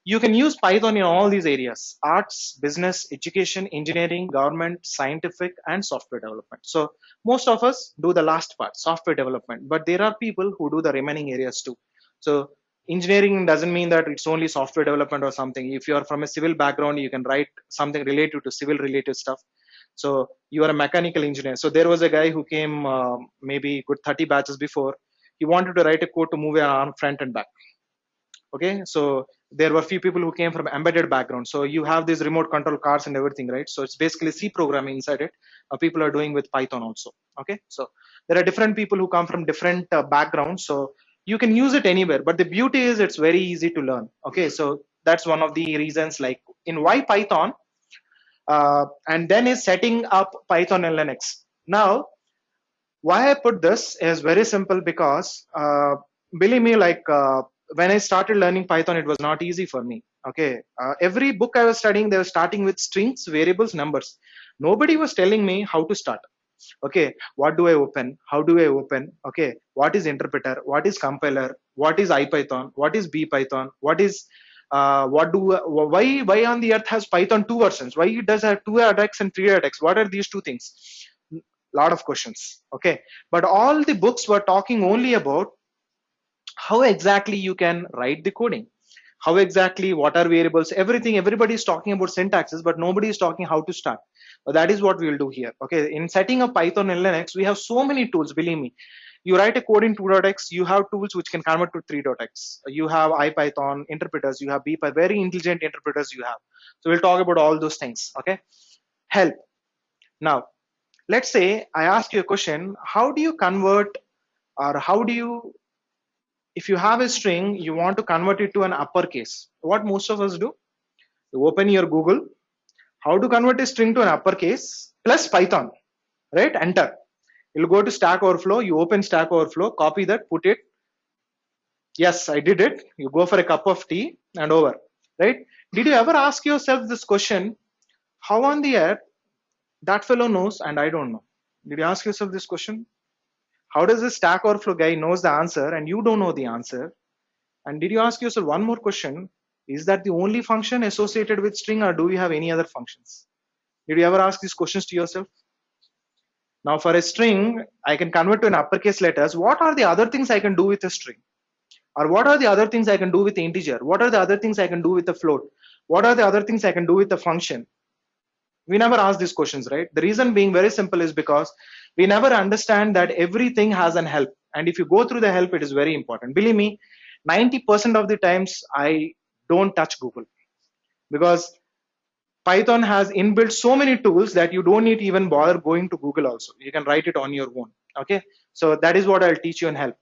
you can use Python in all these areas: arts, business, education, engineering, government, scientific, and software development. So most of us do the last part, software development, but there are people who do the remaining areas too. So engineering doesn't mean that it's only software development or something. If you are from a civil background, you can write something related to civil related stuff. So you are a mechanical engineer. So there was a guy who came maybe good 30 batches before. He wanted to write a code to move an arm front and back. Okay, so there were few people who came from embedded background. So you have these remote control cars and everything, right? So it's basically C programming inside it. People are doing with Python also. Okay, so there are different people who come from different backgrounds. So you can use it anywhere. But the beauty is it's very easy to learn. Okay, so that's one of the reasons. Like in why Python, and then is setting up Python and Linux. Now, why I put this is very simple because believe me, like when I started learning Python, it was not easy for me. Okay, every book I was studying, they were starting with strings, variables, numbers. Nobody was telling me how to start. Okay, what do I open? How do I open? Okay, what is interpreter? What is compiler? What is IPython? What is BPython? What is why on the earth has Python two versions? Why it does have two RX and three RX? What are these two things? Lot of questions. Okay, but all the books were talking only about how exactly you can write the coding, how exactly what are variables, everything. Everybody is talking about syntaxes, but nobody is talking how to start. That is what we will do here. Okay, in setting up Python and Linux, we have so many tools. Believe me, you write a code in 2.x, you have tools which can convert to 3.x. You have IPython interpreters, you have BPy, very intelligent interpreters you have. So we'll talk about all those things. Okay, help. Now, let's say I ask you a question: how do you convert, or how do you, if you have a string, you want to convert it to an uppercase? What most of us do? You open your Google, how to convert a string to an uppercase plus Python, right? Enter. You'll go to Stack Overflow, you open Stack Overflow, copy that, put it. Yes, I did it. You go for a cup of tea and over, right? Did you ever ask yourself this question? How on the earth that fellow knows and I don't know? Did you ask yourself this question? How does this Stack Overflow guy knows the answer and you don't know the answer? And did you ask yourself one more question? Is that the only function associated with string, or do we have any other functions? Did you ever ask these questions to yourself? Now for a string, I can convert to an uppercase letters. What are the other things I can do with a string? Or what are the other things I can do with the integer? What are the other things I can do with the float? What are the other things I can do with the function? We never ask these questions, right? The reason being very simple is because we never understand that everything has an help. And if you go through the help, it is very important. Believe me, 90% of the times I don't touch Google, because Python has inbuilt so many tools that you don't need to even bother going to Google also. You can write it on your own. Okay, so that is what I'll teach you in help.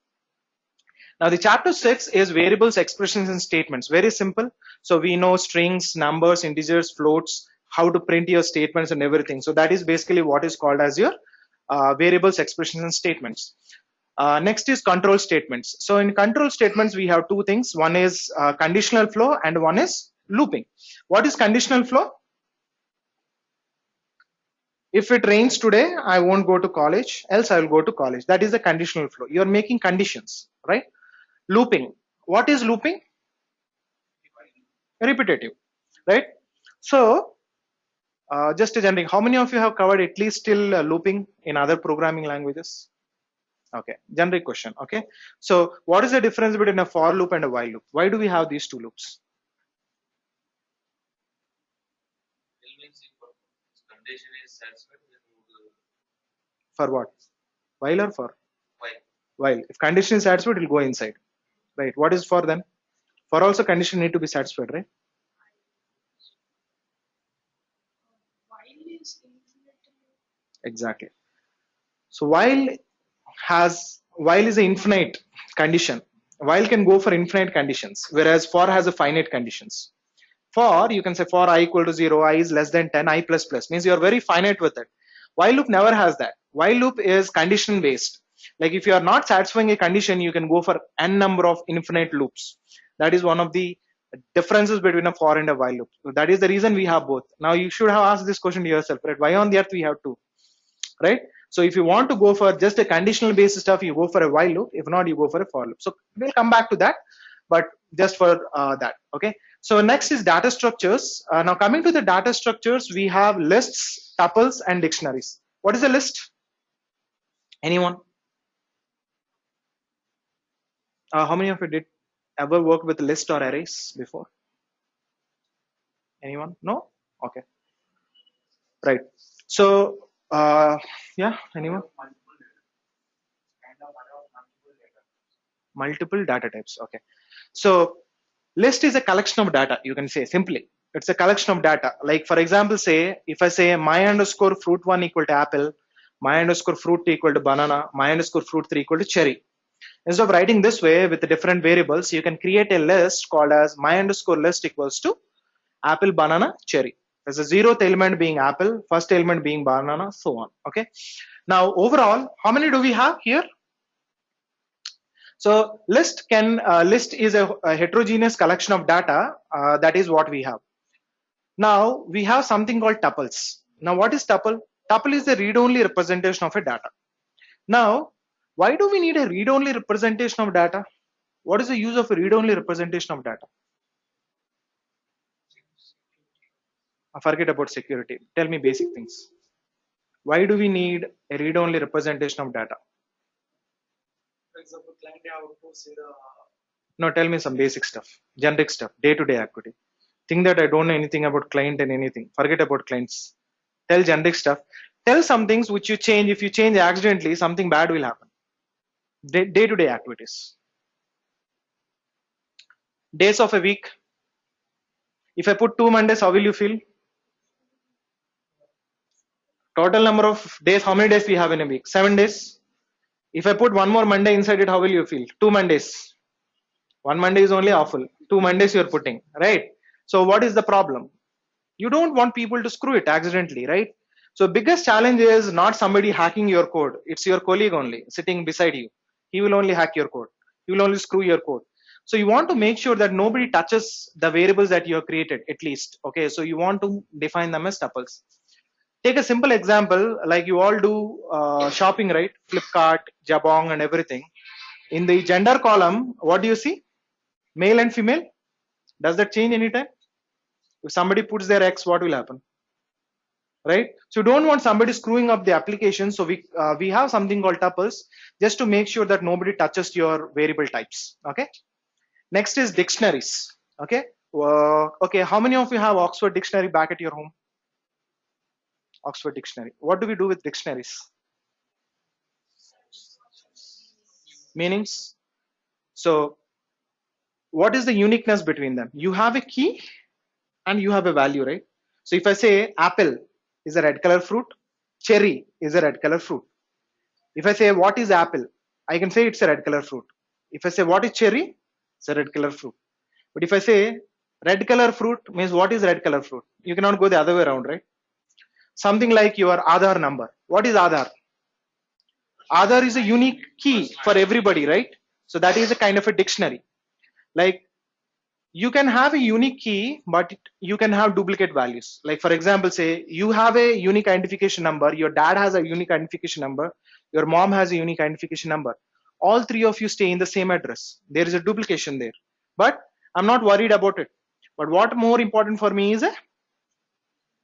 Now the chapter 6 is variables, expressions, and statements. Very simple. So we know strings, numbers, integers, floats, how to print your statements and everything. So that is basically what is called as your variables, expressions, and statements. Next is control statements. So in control statements, we have two things. One is conditional flow and one is looping. What is conditional flow? If it rains today, I won't go to college, else I will go to college. That is the conditional flow. You're making conditions, right? Looping. What is looping? Repetitive, right? So, just a generic, how many of you have covered at least till looping in other programming languages? Okay, generic question. Okay, so what is the difference between a for loop and a while loop? Why do we have these two loops? Condition is satisfied, then For what? While or for? while. While. If condition is satisfied, it will go inside. Right. What is for then? For also condition need to be satisfied, right? While is infinite. Exactly. So while is an infinite condition. While can go for infinite conditions, whereas for has a finite conditions. For, you can say for I equal to 0, I is less than 10, I plus plus, means you are very finite with it. While loop never has that. While loop is condition based. Like if you are not satisfying a condition, you can go for n number of infinite loops. That is one of the differences between a for and a while loop. So that is the reason we have both. Now you should have asked this question to yourself, right? Why on the earth we have two, right? So if you want to go for just a conditional based stuff, you go for a while loop. If not, you go for a for loop. So we'll come back to that, but just for that, okay? So next is data structures. Now coming to the data structures, we have lists, tuples, and dictionaries. What is a list? Anyone? How many of you did ever work with list or arrays before? Anyone? No? Okay. Right. So, yeah, anyone? Multiple data types. Okay. So, list is a collection of data, you can say simply. It's a collection of data. Like, for example, say, if I say my underscore fruit 1 equal to apple, my underscore fruit 2 equal to banana, my underscore fruit 3 equal to cherry. Instead of writing this way with the different variables, you can create a list called as my underscore list equals to apple, banana, cherry. There's a zeroth element being apple, first element being banana, so on. Okay. Now overall, how many do we have here? So list is a heterogeneous collection of data. That is what we have. Now we have something called tuples. Now what is tuple? Tuple is the read-only representation of a data. Now, why do we need a read-only representation of data? What is the use of a read-only representation of data? Forget about security. Tell me basic things. Why do we need a read-only representation of data? For example, client have to say the No, tell me some basic stuff, generic stuff, day-to-day activity. Think that I don't know anything about client and anything. Forget about clients. Tell generic stuff. Tell some things which you change. If you change accidentally, something bad will happen. Day-to-day activities. Days of a week. If I put 2 Mondays, how will you feel? Total number of days, how many days we have in a week? 7 days. If I put one more Monday inside it, how will you feel? 2 Mondays. One Monday is only awful. 2 Mondays you're putting, right? So what is the problem? You don't want people to screw it accidentally, right? So biggest challenge is not somebody hacking your code. It's your colleague only sitting beside you. He will only hack your code. He will only screw your code. So you want to make sure that nobody touches the variables that you have created at least. Okay, so you want to define them as tuples. Take a simple example, like you all do shopping, right? Flipkart, Jabong, and everything. In the gender column, what do you see? Male and female. Does that change anytime? If somebody puts their X, what will happen? Right? So you don't want somebody screwing up the application. So we have something called tuples just to make sure that nobody touches your variable types. Okay. Next is dictionaries. Okay. Okay. How many of you have Oxford Dictionary back at your home? Oxford Dictionary. What do we do with dictionaries? Meanings. So what is the uniqueness between them? You have a key and you have a value, right? So if I say apple is a red color fruit, cherry is a red color fruit. If I say what is apple, I can say it's a red color fruit. If I say what is cherry, it's a red color fruit. But if I say red color fruit means what is red color fruit? You cannot go the other way around, right? Something like your Aadhaar number. What is Aadhaar? Aadhaar is a unique key for everybody, right? So that is a kind of a dictionary. Like you can have a unique key, but you can have duplicate values. Like for example, say you have a unique identification number, your dad has a unique identification number, your mom has a unique identification number. All three of you stay in the same address. There is a duplication there, but I'm not worried about it. But what more important for me is a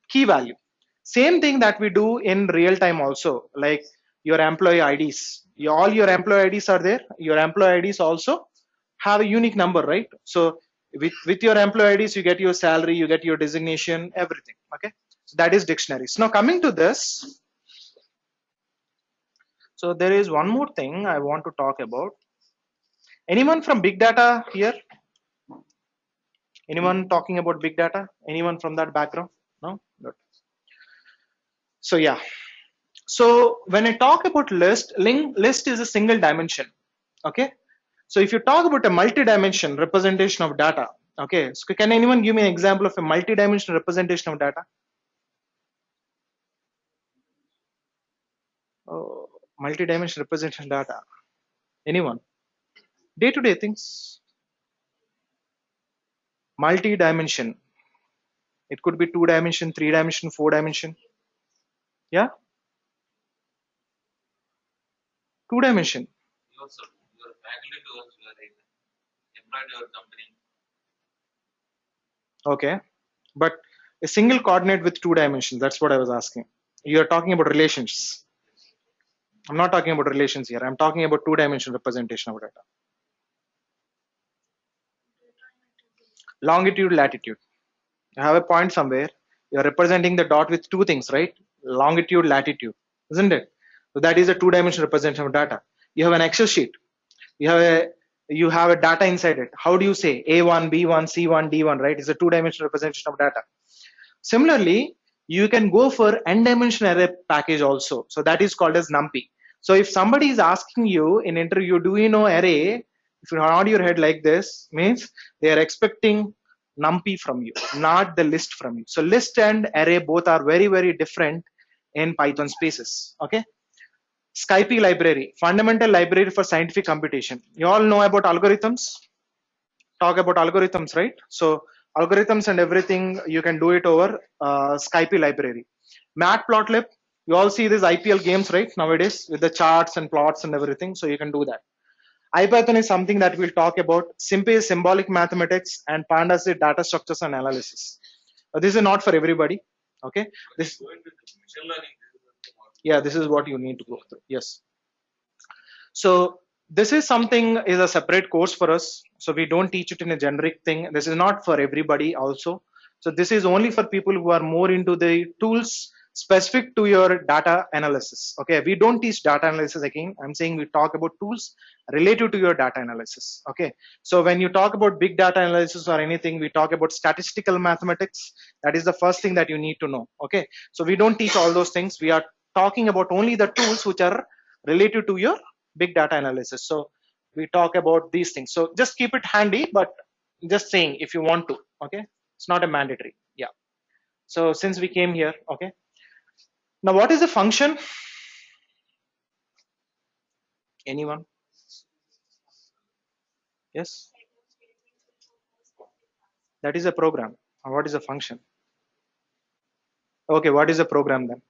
key value. Same thing that we do in real time also, like your employee IDs. All your employee IDs are there. Your employee IDs also have a unique number, right? So with your employee IDs, you get your salary, you get your designation, everything. Okay, so that is dictionaries. Now coming to this, so there is one more thing I want to talk about. Anyone from big data here? Anyone talking about big data? Anyone from that background? No? Good. So yeah. So when I talk about list is a single dimension. Okay. So if you talk about a multi-dimension representation of data, okay. So can anyone give me an example of a multi-dimensional representation of data? Oh, multi-dimensional representation data. Anyone? Day-to-day things. Multi-dimension. It could be 2-dimension, 3-dimension, 4-dimension. Yeah. 2-dimension. Yourself, your faculty towards your employed your company. Okay. But a single coordinate with 2 dimensions. That's what I was asking. You are talking about relations. I'm not talking about relations here. I'm talking about 2-dimensional representation of data. Longitude, latitude. You have a point somewhere. You're representing the dot with two things, right? Longitude, latitude, isn't it? So that is a 2-dimensional representation of data. You have an Excel sheet. You have a data inside it. How do you say A1, B1, C1, D1, right? It's a 2-dimensional representation of data. Similarly, you can go for n-dimensional array package also. So that is called as NumPy. So if somebody is asking you in interview, do you know array? If you nod your head like this, means they are expecting numpy from you, not the list from you. So list and array both are very, very different in Python spaces. Okay. Skype library, fundamental library for scientific computation. You all know about algorithms. Talk about algorithms, right? So algorithms and everything, you can do it over Skype library. Matplotlib, you all see these IPL games, right? Nowadays with the charts and plots and everything. So you can do that. IPython is something that we'll talk about. SIMP is symbolic mathematics, and Pandas is data structures and analysis. This is not for everybody. Okay. This, Going with the machine learning, yeah, this is what you need to go through. Yes. So this is something is a separate course for us. So we don't teach it in a generic thing. This is not for everybody also. So this is only for people who are more into the tools specific to your data analysis. Okay, we don't teach data analysis again. I'm saying we talk about tools related to your data analysis. Okay, so when you talk about big data analysis or anything, we talk about statistical mathematics. That is the first thing that you need to know. Okay, so we don't teach all those things. We are talking about only the tools which are related to your big data analysis. So we talk about these things. So just keep it handy, but just saying if you want to. Okay, it's not a mandatory. Yeah. So since we came here, okay. Now what is a function? Anyone? Yes. That is a program. What is a function? Okay, what is a program then?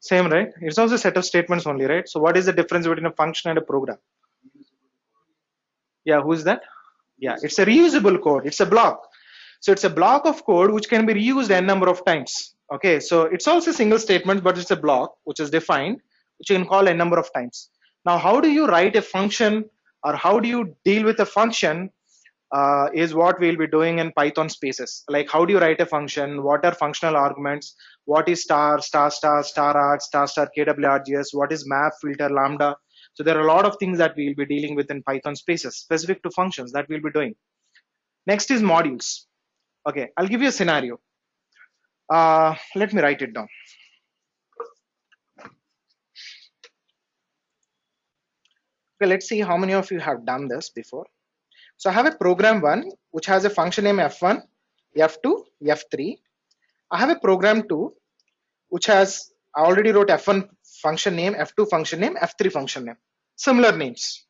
Same, right? It's also a set of statements only, right? So what is the difference between a function and a program? Yeah, who is that? Yeah, it's a reusable code. It's a block. So it's a block of code which can be reused n number of times. Okay, so it's also a single statement, but it's a block which is defined, which you can call n number of times. Now, how do you write a function, or how do you deal with a function is what we'll be doing in Python spaces. Like how do you write a function? What are functional arguments? What is star, star, star, star arg, star, star, kwrgs? What is map, filter, lambda? So there are a lot of things that we'll be dealing with in Python spaces specific to functions that we'll be doing. Next is modules. Okay, I'll give you a scenario. Let me write it down. Okay, let's see how many of you have done this before. So I have a program one, which has a function name f1, f2, f3. I have a program two, which has, I already wrote f1 function name, f2 function name, f3 function name, similar names.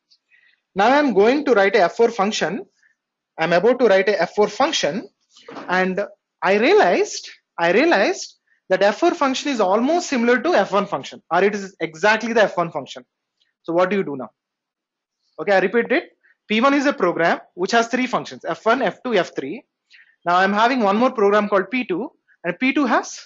Now I'm going to write a f4 function. I'm about to write a f4 function, and I realized that f4 function is almost similar to f1 function, or it is exactly the f1 function. So what do you do now? Okay, I repeat it. P1 is a program which has three functions, f1, f2, f3. Now I'm having one more program called P2, and P2 has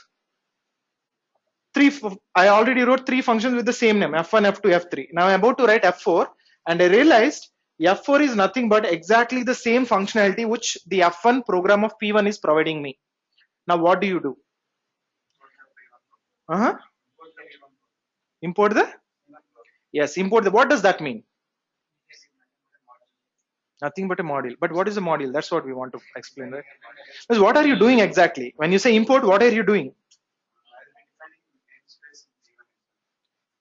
three. I already wrote three functions with the same name, f1, f2, f3. Now I'm about to write f4, and I realized f4 is nothing but exactly the same functionality which the f1 program of P1 is providing me. Now what do you do? Import the? Yes, import the. What does that mean? Nothing but a module. But what is a module? That's what we want to explain, right? Because what are you doing exactly? When you say import, what are you doing?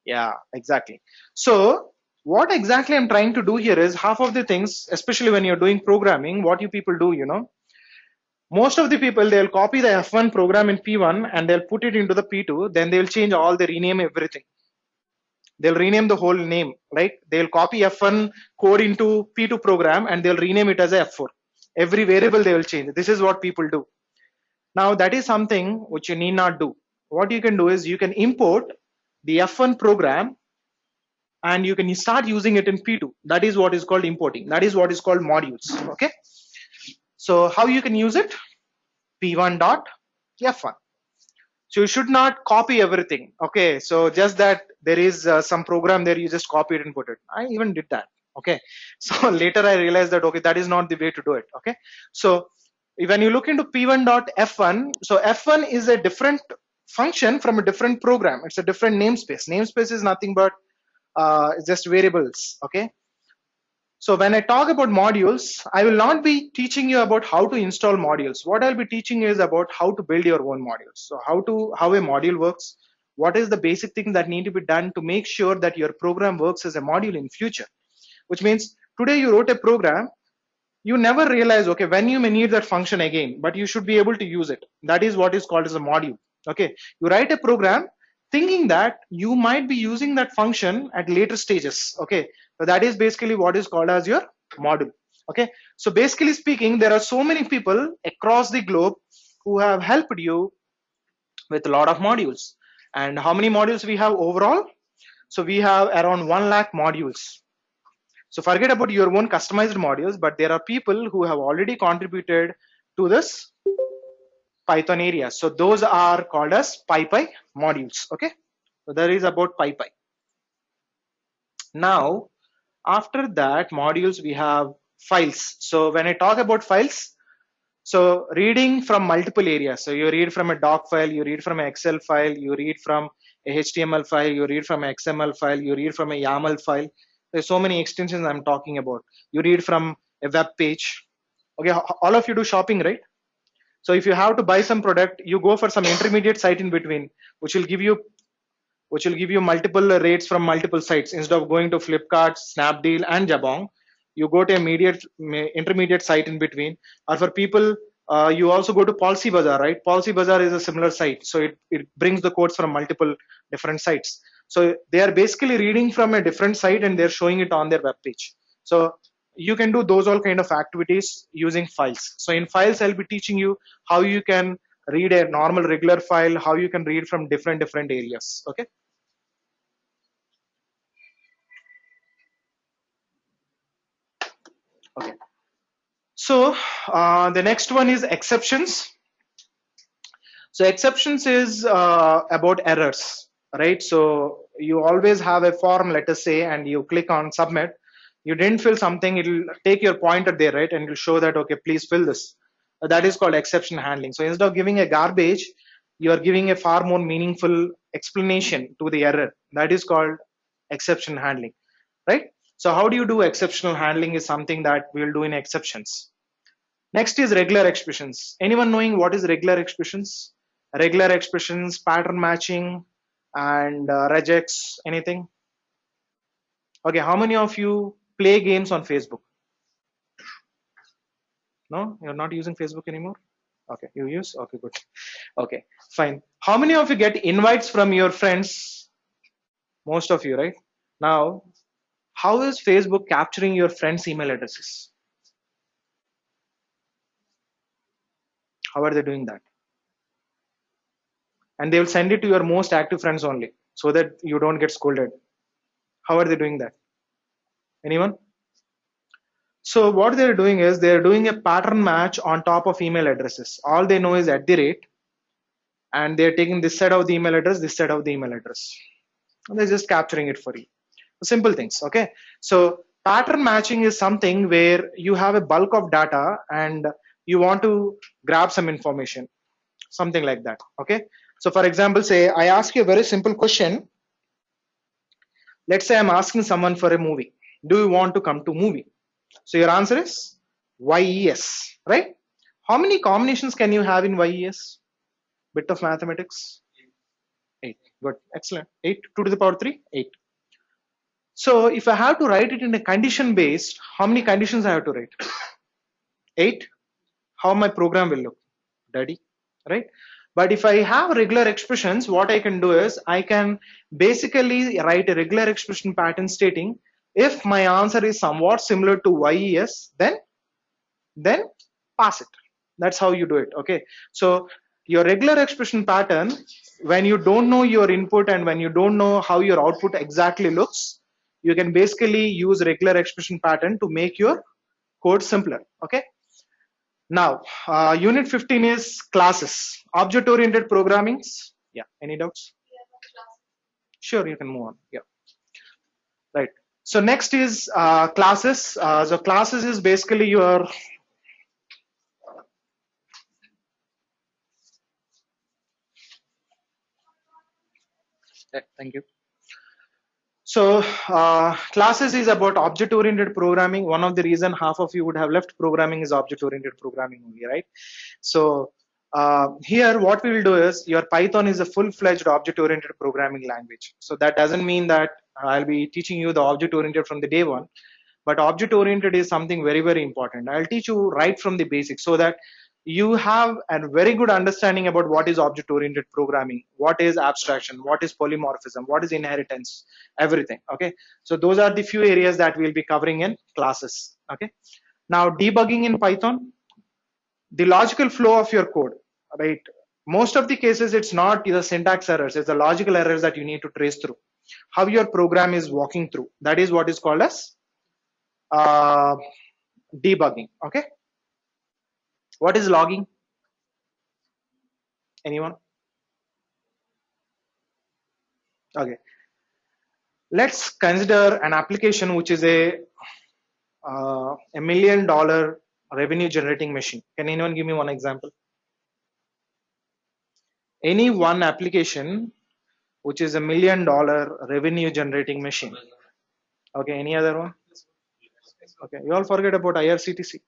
Yeah, exactly. So what exactly I'm trying to do here is half of the things, especially when you're doing programming, what you people do, you know, most of the people, they'll copy the F1 program in P1 and they'll put it into the P2, then they'll change all, they rename everything. They'll rename the whole name, right? They'll copy F1 code into P2 program and they'll rename it as a F4. Every variable they will change. This is what people do. Now that is something which you need not do. What you can do is you can import the F1 program and you can start using it in P2. That is what is called importing. That is what is called modules. Okay. So how you can use it? P1 dot F1. So you should not copy everything. Okay. So just that there is some program there, you just copy it and put it. I even did that. Okay. So later I realized that, okay, that is not the way to do it. Okay. So when you look into P1 dot F1, so F1 is a different function from a different program. It's a different namespace. Namespace is nothing but just variables. Okay. So when I talk about modules, I will not be teaching you about how to install modules. What I'll be teaching you is about how to build your own modules. So how a module works, what is the basic thing that need to be done to make sure that your program works as a module in future, which means today you wrote a program, you never realize, okay, when you may need that function again, but you should be able to use it. That is what is called as a module. Okay, you write a program thinking that you might be using that function at later stages. Okay, so that is basically what is called as your module. Okay, so basically speaking, there are so many people across the globe who have helped you with a lot of modules. And how many modules we have overall? So we have around 1 lakh modules. So forget about your own customized modules, but there are people who have already contributed to this Python area. So those are called as PyPy modules. Okay, so that is about PyPy. Now, after that modules, we have files. So when I talk about files, so reading from multiple areas. So you read from a doc file, you read from an Excel file, you read from a HTML file, you read from an XML file, you read from a YAML file. There's so many extensions I'm talking about. You read from a web page. Okay, all of you do shopping, right? So if you have to buy some product, you go for some intermediate site in between, which will give you multiple rates from multiple sites. Instead of going to Flipkart, Snapdeal, and Jabong, you go to a intermediate site in between. Or for people, you also go to Policy Bazaar, right? Policy Bazaar is a similar site, so it brings the codes from multiple different sites. So they are basically reading from a different site and they're showing it on their web page. So you can do those all kind of activities using files. So in files, I'll be teaching you how you can read a normal regular file, how you can read from different areas. Okay. Okay. So the next one is exceptions. So exceptions is about errors, right? So you always have a form, let us say, and you click on submit. You didn't fill something, it'll take your pointer there, right? And it'll show that, okay, please fill this. That is called exception handling. So instead of giving a garbage, you are giving a far more meaningful explanation to the error. That is called exception handling, right? So how do you do exceptional handling is something that we'll do in exceptions. Next is regular expressions. Anyone knowing what is regular expressions? Regular expressions, pattern matching, and regex, anything? Okay, how many of you play games on Facebook? No, you're not using Facebook anymore? Okay, you use? Okay, good. Okay, fine. How many of you get invites from your friends? Most of you, right? Now, how is Facebook capturing your friends' email addresses? How are they doing that? And they will send it to your most active friends only so that you don't get scolded. How are they doing that? Anyone? So what they're doing is they're doing a pattern match on top of email addresses. All they know is at the rate, and they're taking this side of the email address, this side of the email address. And they're just capturing it for you. Simple things, okay? So pattern matching is something where you have a bulk of data and you want to grab some information, something like that, okay? So for example, say I ask you a very simple question. Let's say I'm asking someone for a movie. Do you want to come to movie? So your answer is YES, right? How many combinations can you have in YES? Bit of mathematics? 8. Good, excellent. 8, 2 to the power 3, 8. So if I have to write it in a condition based, how many conditions I have to write? 8. How my program will look? Daddy, right? But if I have regular expressions, what I can do is I can basically write a regular expression pattern stating if my answer is somewhat similar to YES, then pass it. That's how you do it, okay? So your regular expression pattern, when you don't know your input and when you don't know how your output exactly looks, you can basically use regular expression pattern to make your code simpler, okay? Now, unit 15 is classes, object-oriented programming. Yeah, any doubts? Sure, you can move on. Yeah, right. So next is classes. So classes is basically your thank you. So classes is about object-oriented programming. One of the reason half of you would have left programming is object-oriented programming only, right? So here what we will do is your Python is a full-fledged object-oriented programming language. So that doesn't mean that I'll be teaching you the object-oriented from the day one, but object oriented is something very, very important. I'll teach you right from the basics so that you have a very good understanding about what is object oriented programming, what is abstraction, what is polymorphism, what is inheritance, everything. Okay, so those are the few areas that we'll be covering in classes. Okay, now debugging in Python, the logical flow of your code, right? Most of the cases it's not the syntax errors, it's the logical errors that you need to trace through how your program is walking through. That is what is called as uh, debugging. Okay, what is logging? Anyone? Okay, let's consider an application which is $1 million revenue generating machine. Can anyone give me one example? Any one application which is $1 million revenue generating machine. Okay, any other one? Okay, you all forget about IRCTC,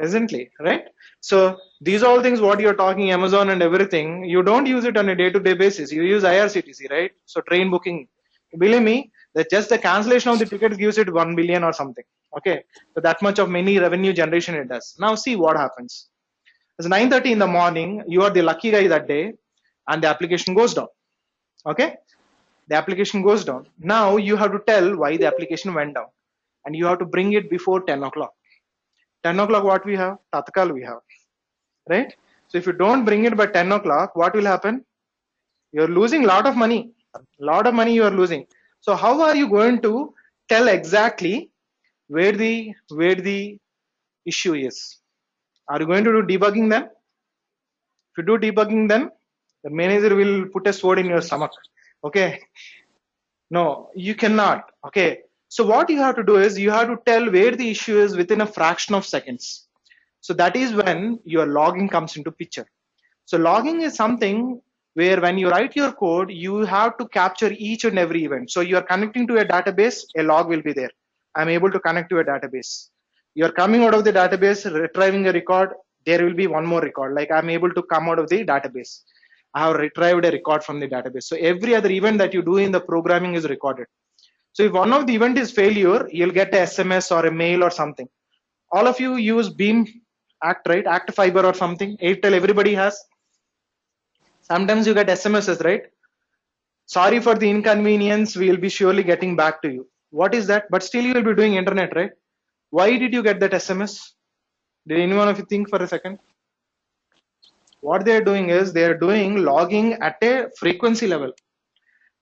isn't it? Right? So these all things what you're talking, Amazon and everything, you don't use it on a day-to-day basis. You use IRCTC, right? So train booking. Believe me, that just the cancellation of the ticket gives it 1 billion or something. Okay, so that much of many revenue generation it does. Now see what happens. It's 9:30 in the morning. You are the lucky guy that day, and the application goes down. Okay, the application goes down. Now you have to tell why the application went down, and you have to bring it before 10 o'clock. 10 o'clock, what we have? Tatkal we have, right? So if you don't bring it by 10 o'clock, what will happen? You're losing a lot of money. Lot of money you are losing. So how are you going to tell exactly where the issue is? Are you going to do debugging then? If you do debugging, then the manager will put a sword in your stomach. Okay. No, you cannot. Okay. So what you have to do is you have to tell where the issue is within a fraction of seconds. So that is when your logging comes into picture. So logging is something where when you write your code, you have to capture each and every event. So you are connecting to a database, a log will be there. I'm able to connect to a database. You're coming out of the database, retrieving a record, there will be one more record. Like I'm able to come out of the database. I have retrieved a record from the database. So every other event that you do in the programming is recorded. So if one of the event is failure, you'll get a SMS or a mail or something. All of you use Beam Act, right? Act Fiber or something. Airtel, everybody has. Sometimes you get SMSs, right? Sorry for the inconvenience. We'll be surely getting back to you. What is that? But still you will be doing internet, right? Why did you get that SMS? Did anyone of you think for a second? What they're doing is they're doing logging at a frequency level.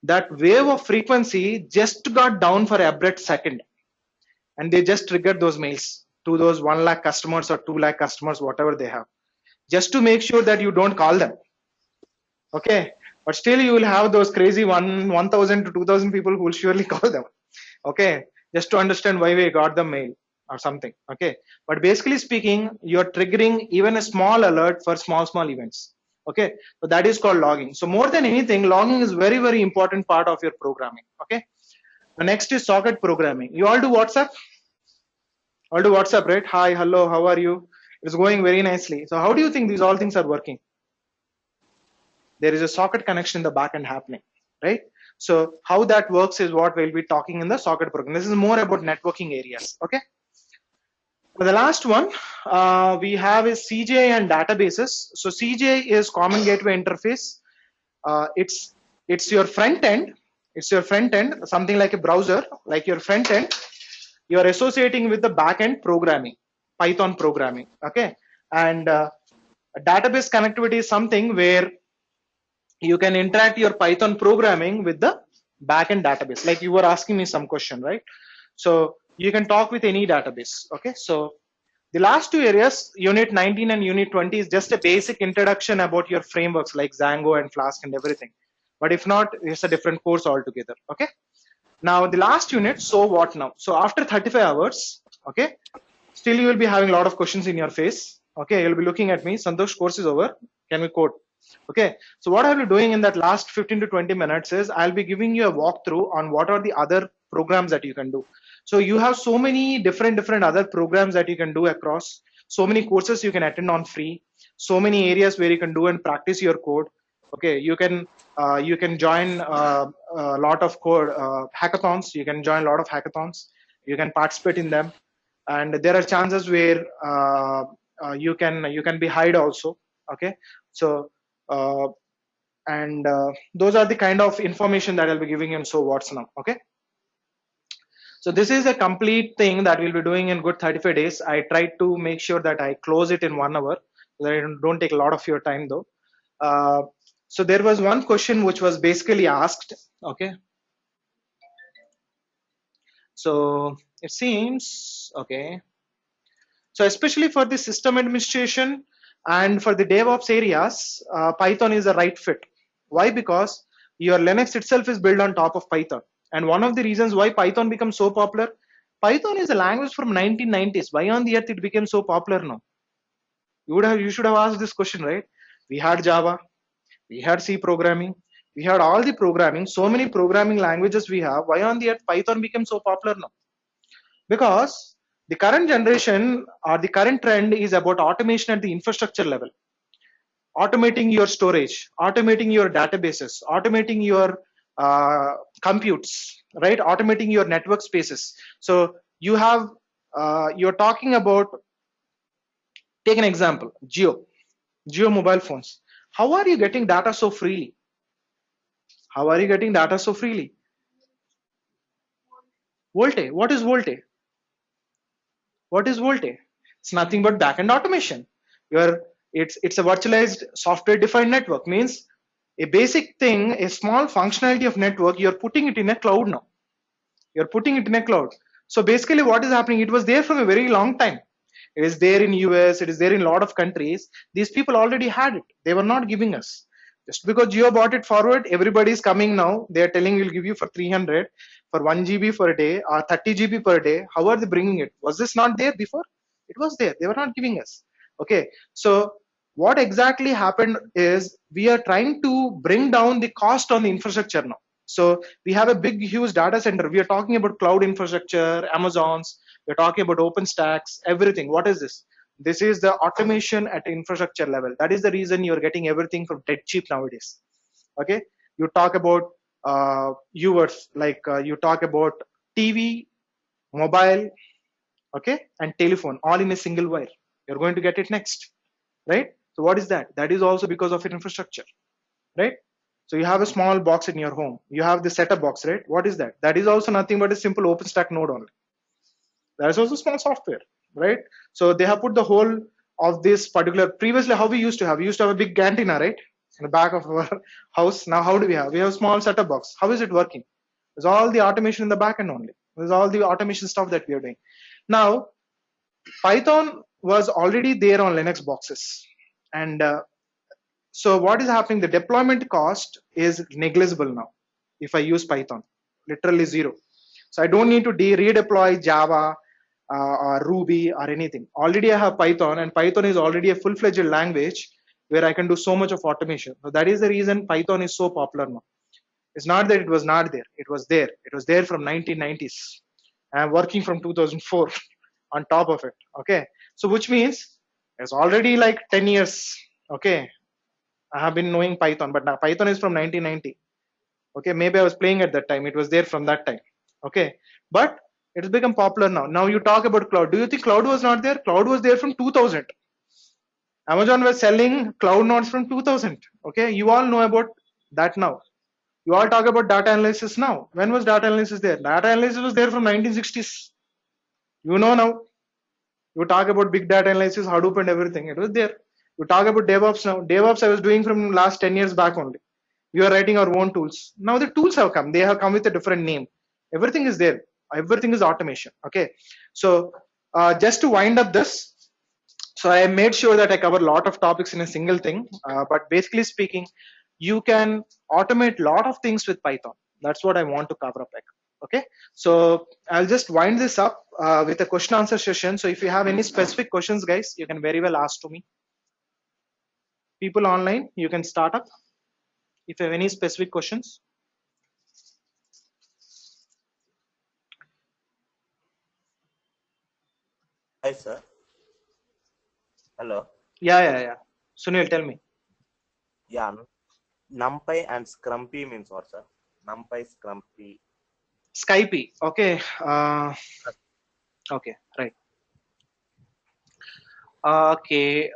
That wave of frequency just got down for a abrupt second. And they just triggered those mails to those 1 lakh customers or 2 lakh customers, whatever they have, just to make sure that you don't call them. Okay, but still you will have those crazy 1,000 to 2,000 people who will surely call them. Okay, just to understand why we got the mail or something. Okay, but basically speaking, you're triggering even a small alert for small events. Okay, so that is called logging. So more than anything, logging is very, very important part of your programming. Okay, the next is socket programming. You all do WhatsApp? All do WhatsApp, right? Hi, hello, how are you? It's going very nicely. So how do you think these all things are working? There is a socket connection in the backend happening, right? So how that works is what we'll be talking in the socket program. This is more about networking areas. Okay. For the last one, we have is CJ and databases. So CJ is Common Gateway Interface. It's your front end. It's your front end, something like a browser, like your front end. You're associating with the backend programming, Python programming. Okay. And database connectivity is something where you can interact your Python programming with the backend database. Like you were asking me some question, right? So you can talk with any database. Okay. So the last two areas, Unit 19 and Unit 20, is just a basic introduction about your frameworks like Django and Flask and everything. But if not, it's a different course altogether. Okay. Now the last unit, so what now? So after 35 hours, okay, still you will be having a lot of questions in your face. Okay, you'll be looking at me. Santosh, course is over. Can we code? Okay, so what I'll be doing in that last 15 to 20 minutes is I'll be giving you a walkthrough on what are the other programs that you can do. So you have so many different other programs that you can do across, so many courses you can attend on free, so many areas where you can do and practice your code. Okay, you can join a lot of code hackathons. You can join a lot of hackathons. You can participate in them, and there are chances where you can be hired also. Okay, so and those are the kind of information that I'll be giving you in So What's Now. Okay, so this is a complete thing that we'll be doing in good 35 days. I tried to make sure that I close it in 1 hour, so that I don't take a lot of your time though. uh, so there was one question which was basically asked. Okay, so it seems okay. So especially for the system administration and for the DevOps areas, Python is a right fit. Why? Because your Linux itself is built on top of Python. And one of the reasons why Python becomes so popular, Python is a language from 1990s. Why on the earth it became so popular now? You should have asked this question, right? We had Java, we had C programming, we had all the programming, so many programming languages we have. Why on the earth Python became so popular now? Because the current generation or the current trend is about automation at the infrastructure level, automating your storage, automating your databases, automating your computes, right? Automating your network spaces. So you have you're talking about, take an example, Geo mobile phones. How are you getting data so freely? How are you getting data so freely? Volte. What is Volte? What is Volte? It's nothing but backend automation. Your it's a virtualized software defined network. Means a basic thing, a small functionality of network, you're putting it in a cloud now. You're putting it in a cloud. So basically what is happening, it was there from a very long time. It is there in US, it is there in a lot of countries. These people already had it. They were not giving us. Just because Geo brought it forward, everybody is coming now. They are telling we'll give you for 300, for 1 GB per day or 30 GB per day. How are they bringing it? Was this not there before? It was there. They were not giving us. Okay. So what exactly happened is we are trying to bring down the cost on the infrastructure now. So we have a big, huge data center. We are talking about cloud infrastructure, Amazons. We're talking about OpenStacks, everything. What is this? This is the automation at infrastructure level. That is the reason you're getting everything from dead cheap nowadays. Okay, you talk about viewers, like you talk about TV, mobile, okay, and telephone, all in a single wire. You're going to get it next, right? So what is that? That is also because of infrastructure, right? So you have a small box in your home. You have the setup box, right? What is that? That is also nothing but a simple OpenStack node only. That is also small software, right? So they have put the whole of this particular. Previously, how we used to have? We used to have a big antenna, right, in the back of our house. Now, how do we have? We have a small setup box. How is it working? There's all the automation in the back end only. There's all the automation stuff that we are doing. Now, Python was already there on Linux boxes, and so what is happening? The deployment cost is negligible now. If I use Python, literally zero. So I don't need to redeploy Java or Ruby or anything. Already I have Python, and Python is already a full-fledged language where I can do so much of automation. So that is the reason Python is so popular now. It's not that it was not there. It was there. It was there from 1990s. I'm working from 2004 on top of it. Okay. So which means it's already like 10 years. Okay. I have been knowing Python, but now Python is from 1990. Okay, maybe I was playing at that time. It was there from that time. Okay, but it's become popular now. Now you talk about cloud. Do you think cloud was not there? Cloud was there from 2000. Amazon was selling cloud nodes from 2000. Okay, you all know about that now. You all talk about data analysis now. When was data analysis there? Data analysis was there from 1960s. You know now. You talk about big data analysis, Hadoop and everything. It was there. You talk about DevOps now. DevOps I was doing from last 10 years back only. We are writing our own tools. Now the tools have come. They have come with a different name. Everything is there. Everything is automation. Okay. So just to wind up this, so I made sure that I cover a lot of topics in a single thing. But basically speaking, you can automate a lot of things with Python. That's what I want to cover up. Okay. So I'll just wind this up with a question answer session. So if you have any specific questions, guys, you can very well ask to me. People online, you can start up if you have any specific questions. Hi, sir. Hello. Yeah. Sunil, tell me. Yeah, NumPy and Scrumpy means what, sir? NumPy, Scrumpy. Skype. Okay. Okay. Right. Okay.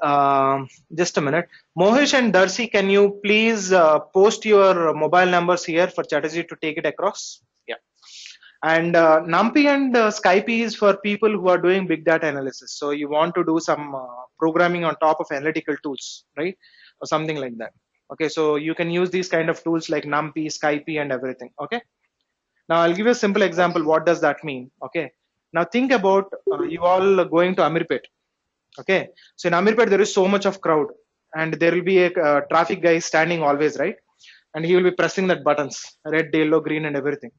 Just a minute. Mohish and Darcy, can you please post your mobile numbers here for Chatterjee to take it across? Yeah. And NumPy and Skype is for people who are doing big data analysis. So you want to do some programming on top of analytical tools, right? Or something like that. Okay. So you can use these kind of tools like NumPy, Skype, and everything. Okay. Now I'll give you a simple example. What does that mean? Okay. Now think about you all going to Amirpet. Okay. So in Amirpet, there is so much of crowd and there will be a traffic guy standing always, right? And he will be pressing that buttons, red, yellow, green, and everything.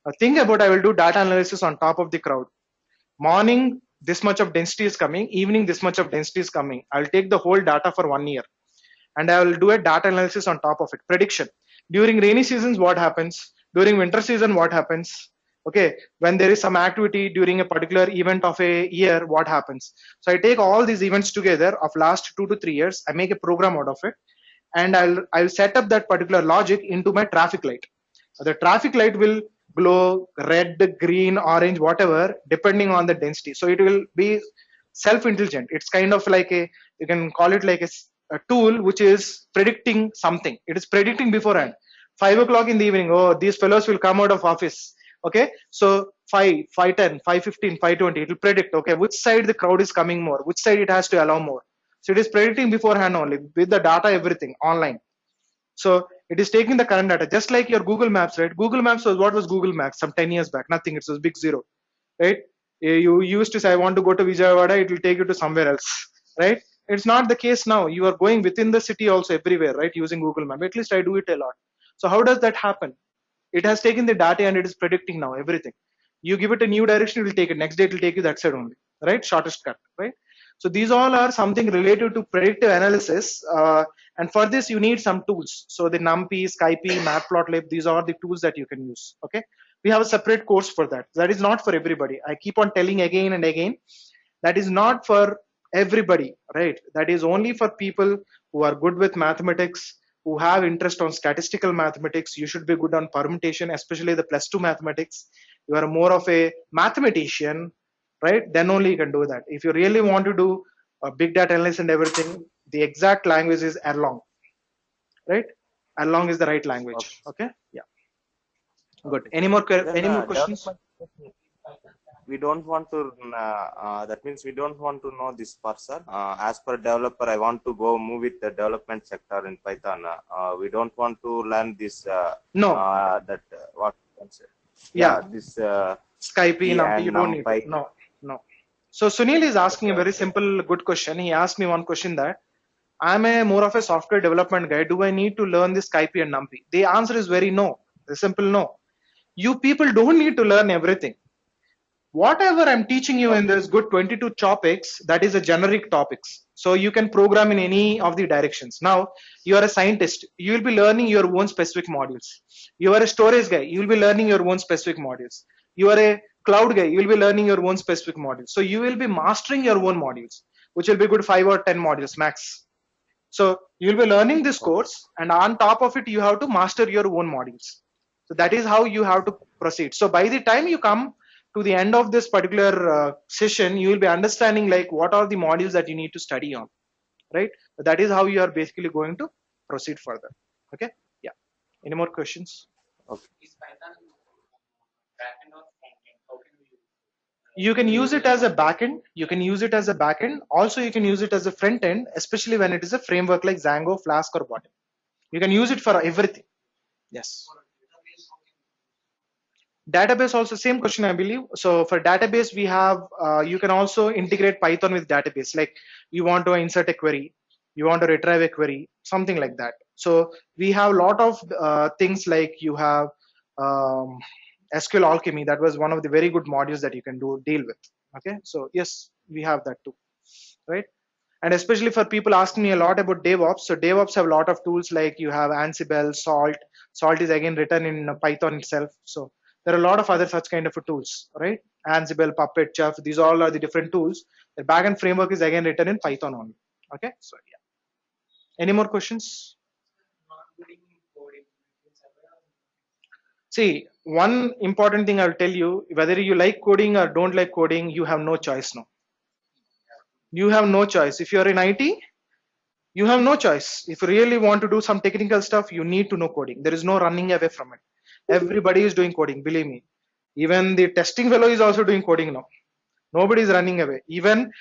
Now think about I will do data analysis on top of the crowd. Morning, this much of density is coming. Evening, this much of density is coming. I'll take the whole data for 1 year and I will do a data analysis on top of it. Prediction. During rainy seasons, what happens? During winter season, what happens? Okay, when there is some activity during a particular event of a year, what happens? So I take all these events together of last 2 to 3 years, I make a program out of it, and I'll set up that particular logic into my traffic light. So the traffic light will glow red, green, orange, whatever, depending on the density. So it will be self-intelligent. It's kind of like a, you can call it like a tool which is predicting something. It is predicting beforehand. 5 o'clock in the evening, oh, these fellows will come out of office. Okay, so 5, 5:10, 5:15, 5:20, it will predict, okay, which side the crowd is coming more, which side it has to allow more. So it is predicting beforehand only with the data, everything online. So it is taking the current data, just like your Google Maps, right? Google Maps was, what was Google Maps some 10 years back? Nothing. It was big zero, right? You used to say, I want to go to Vijayawada, it will take you to somewhere else, right? It's not the case now. You are going within the city also everywhere, right? Using Google Map. At least I do it a lot. So how does that happen? It has taken the data and it is predicting now everything. You give it a new direction, it will take it. Next day it will take you that side only, right? Shortest cut, right? So these all are something related to predictive analysis. And for this, you need some tools. So the NumPy, Skype, Matplotlib, these are the tools that you can use. Okay. We have a separate course for that. That is not for everybody. I keep on telling again and again, that is not for everybody, right? That is only for people who are good with mathematics, who have interest on statistical mathematics. You should be good on permutation, especially the +2 mathematics. You are more of a mathematician, right? Then only you can do that. If you really want to do a big data analysis and everything, the exact language is Erlang, right? Erlang is the right language. Okay. Yeah. Good. Any more Then questions? we don't want to, that means we don't want to know this part, sir. As per developer, I want to go move with the development sector in Python. We don't want to learn this, No. What you can say. Yeah. This Skype, NumPy, you don't need NumPy. it. No, no. So Sunil is asking a very simple, good question. He asked me one question that I'm a more of a software development guy. Do I need to learn this Skype and NumPy? The answer is very no. The simple no. You people don't need to learn everything. Whatever I'm teaching you in this good 22 topics, that is a generic topics. So you can program in any of the directions. Now you are a scientist. You will be learning your own specific modules. You are a storage guy. You will be learning your own specific modules. You are a cloud guy. You will be learning your own specific modules. So you will be mastering your own modules, which will be good 5 or 10 modules max. So you will be learning this course, and on top of it, you have to master your own modules. So that is how you have to proceed. So by the time you come to the end of this particular session, you will be understanding like what are the modules that you need to study on, right? That is how you are basically going to proceed further. Okay. Yeah. Any more questions? Okay. Is Python backend or frontend? How can we use You can use it as a backend. You can use it as a backend. Also, you can use it as a front end, especially when it is a framework like Django, Flask, or Bottom. You can use it for everything. Yes. Database also same question, I believe. So for database, we have you can also integrate Python with database. Like you want to insert a query, you want to retrieve a query, something like that. So we have a lot of things like you have SQL Alchemy. That was one of the very good modules that you can deal with. Okay, so yes, we have that too, right? And especially for people asking me a lot about DevOps. So DevOps have a lot of tools like you have Ansible, Salt. Salt is again written in Python itself. So there are a lot of other such kind of tools, right? Ansible, Puppet, Chuff, these all are the different tools. The backend framework is again written in Python only. Okay, so yeah. Any more questions? Not doing See, one important thing I'll tell you, whether you like coding or don't like coding, you have no choice now. You have no choice. If you're in IT, you have no choice. If you really want to do some technical stuff, you need to know coding. There is no running away from it. Everybody is doing coding, believe me. Even the testing fellow is also doing coding now. Nobody is running away. Even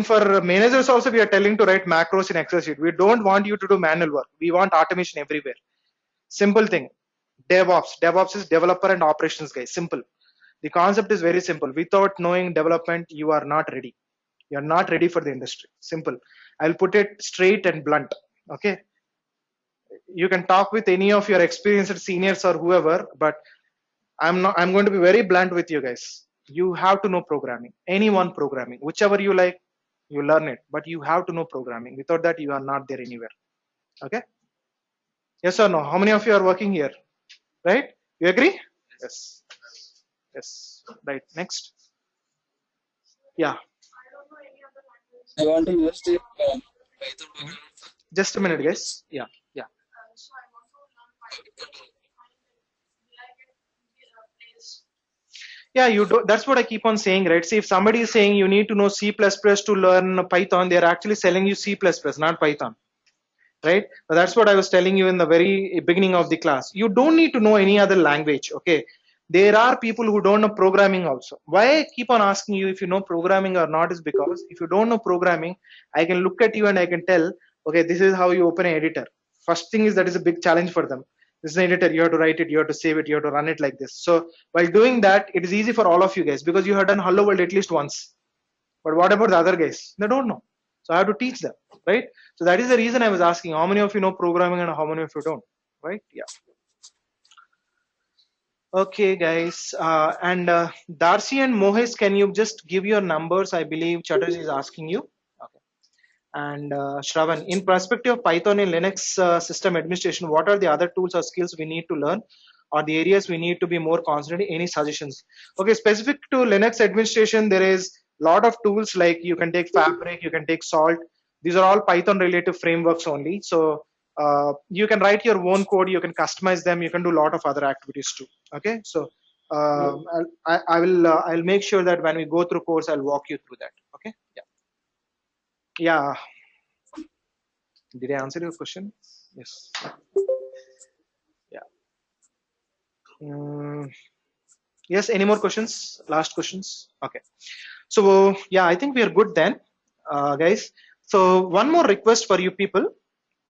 for managers also, we are telling to write macros in Excel sheet. We don't want you to do manual work. We want automation everywhere. Simple thing. DevOps. DevOps is developer and operations guy. Simple. The concept is very simple. Without knowing development, you are not ready. You are not ready for the industry. Simple. I'll put it straight and blunt. Okay. You can talk with any of your experienced seniors or whoever, but I'm going to be very blunt with you guys. You have to know programming. Any one programming. Whichever you like, you learn it. But you have to know programming. Without that, you are not there anywhere. Okay? Yes or no? How many of you are working here? Right? You agree? Yes. Yes. Right. Next. Yeah. I don't know any other language. I want to use the Python programming for Just a minute, database. guys. Yeah. Yeah. So I want to learn Python. Will I get placed? Yeah, you do. That's what I keep on saying, right? See, if somebody is saying you need to know C++ to learn Python, they're actually selling you C++, not Python, right? So that's what I was telling you in the very beginning of the class. You don't need to know any other language, okay? There are people who don't know programming also. Why I keep on asking you if you know programming or not is because if you don't know programming, I can look at you and I can tell, okay, this is how you open an editor. First thing is that is a big challenge for them. This is an editor, you have to write it, you have to save it, you have to run it like this. So while doing that, it is easy for all of you guys because you have done Hello World at least once. But what about the other guys? They don't know. So I have to teach them, right? So that is the reason I was asking how many of you know programming and how many of you don't, right? Yeah. Okay, guys. And Darcy and Mohes, can you just give your numbers? I believe Chatterjee is asking you. Okay. And Shravan, in perspective of Python in Linux system administration, what are the other tools or skills we need to learn or the areas we need to be more concentrated? Any suggestions? Okay, specific to Linux administration, there is a lot of tools like you can take Fabric, you can take Salt. These are all Python related frameworks only. So you can write your own code, you can customize them, you can do a lot of other activities too. Okay, so I'll make sure that when we go through course, I'll walk you through that. Okay, yeah. Yeah, did I answer your question? Yes. Yeah. Yes. Any more questions? Last questions? Okay. So yeah, I think we are good then, guys. So one more request for you people.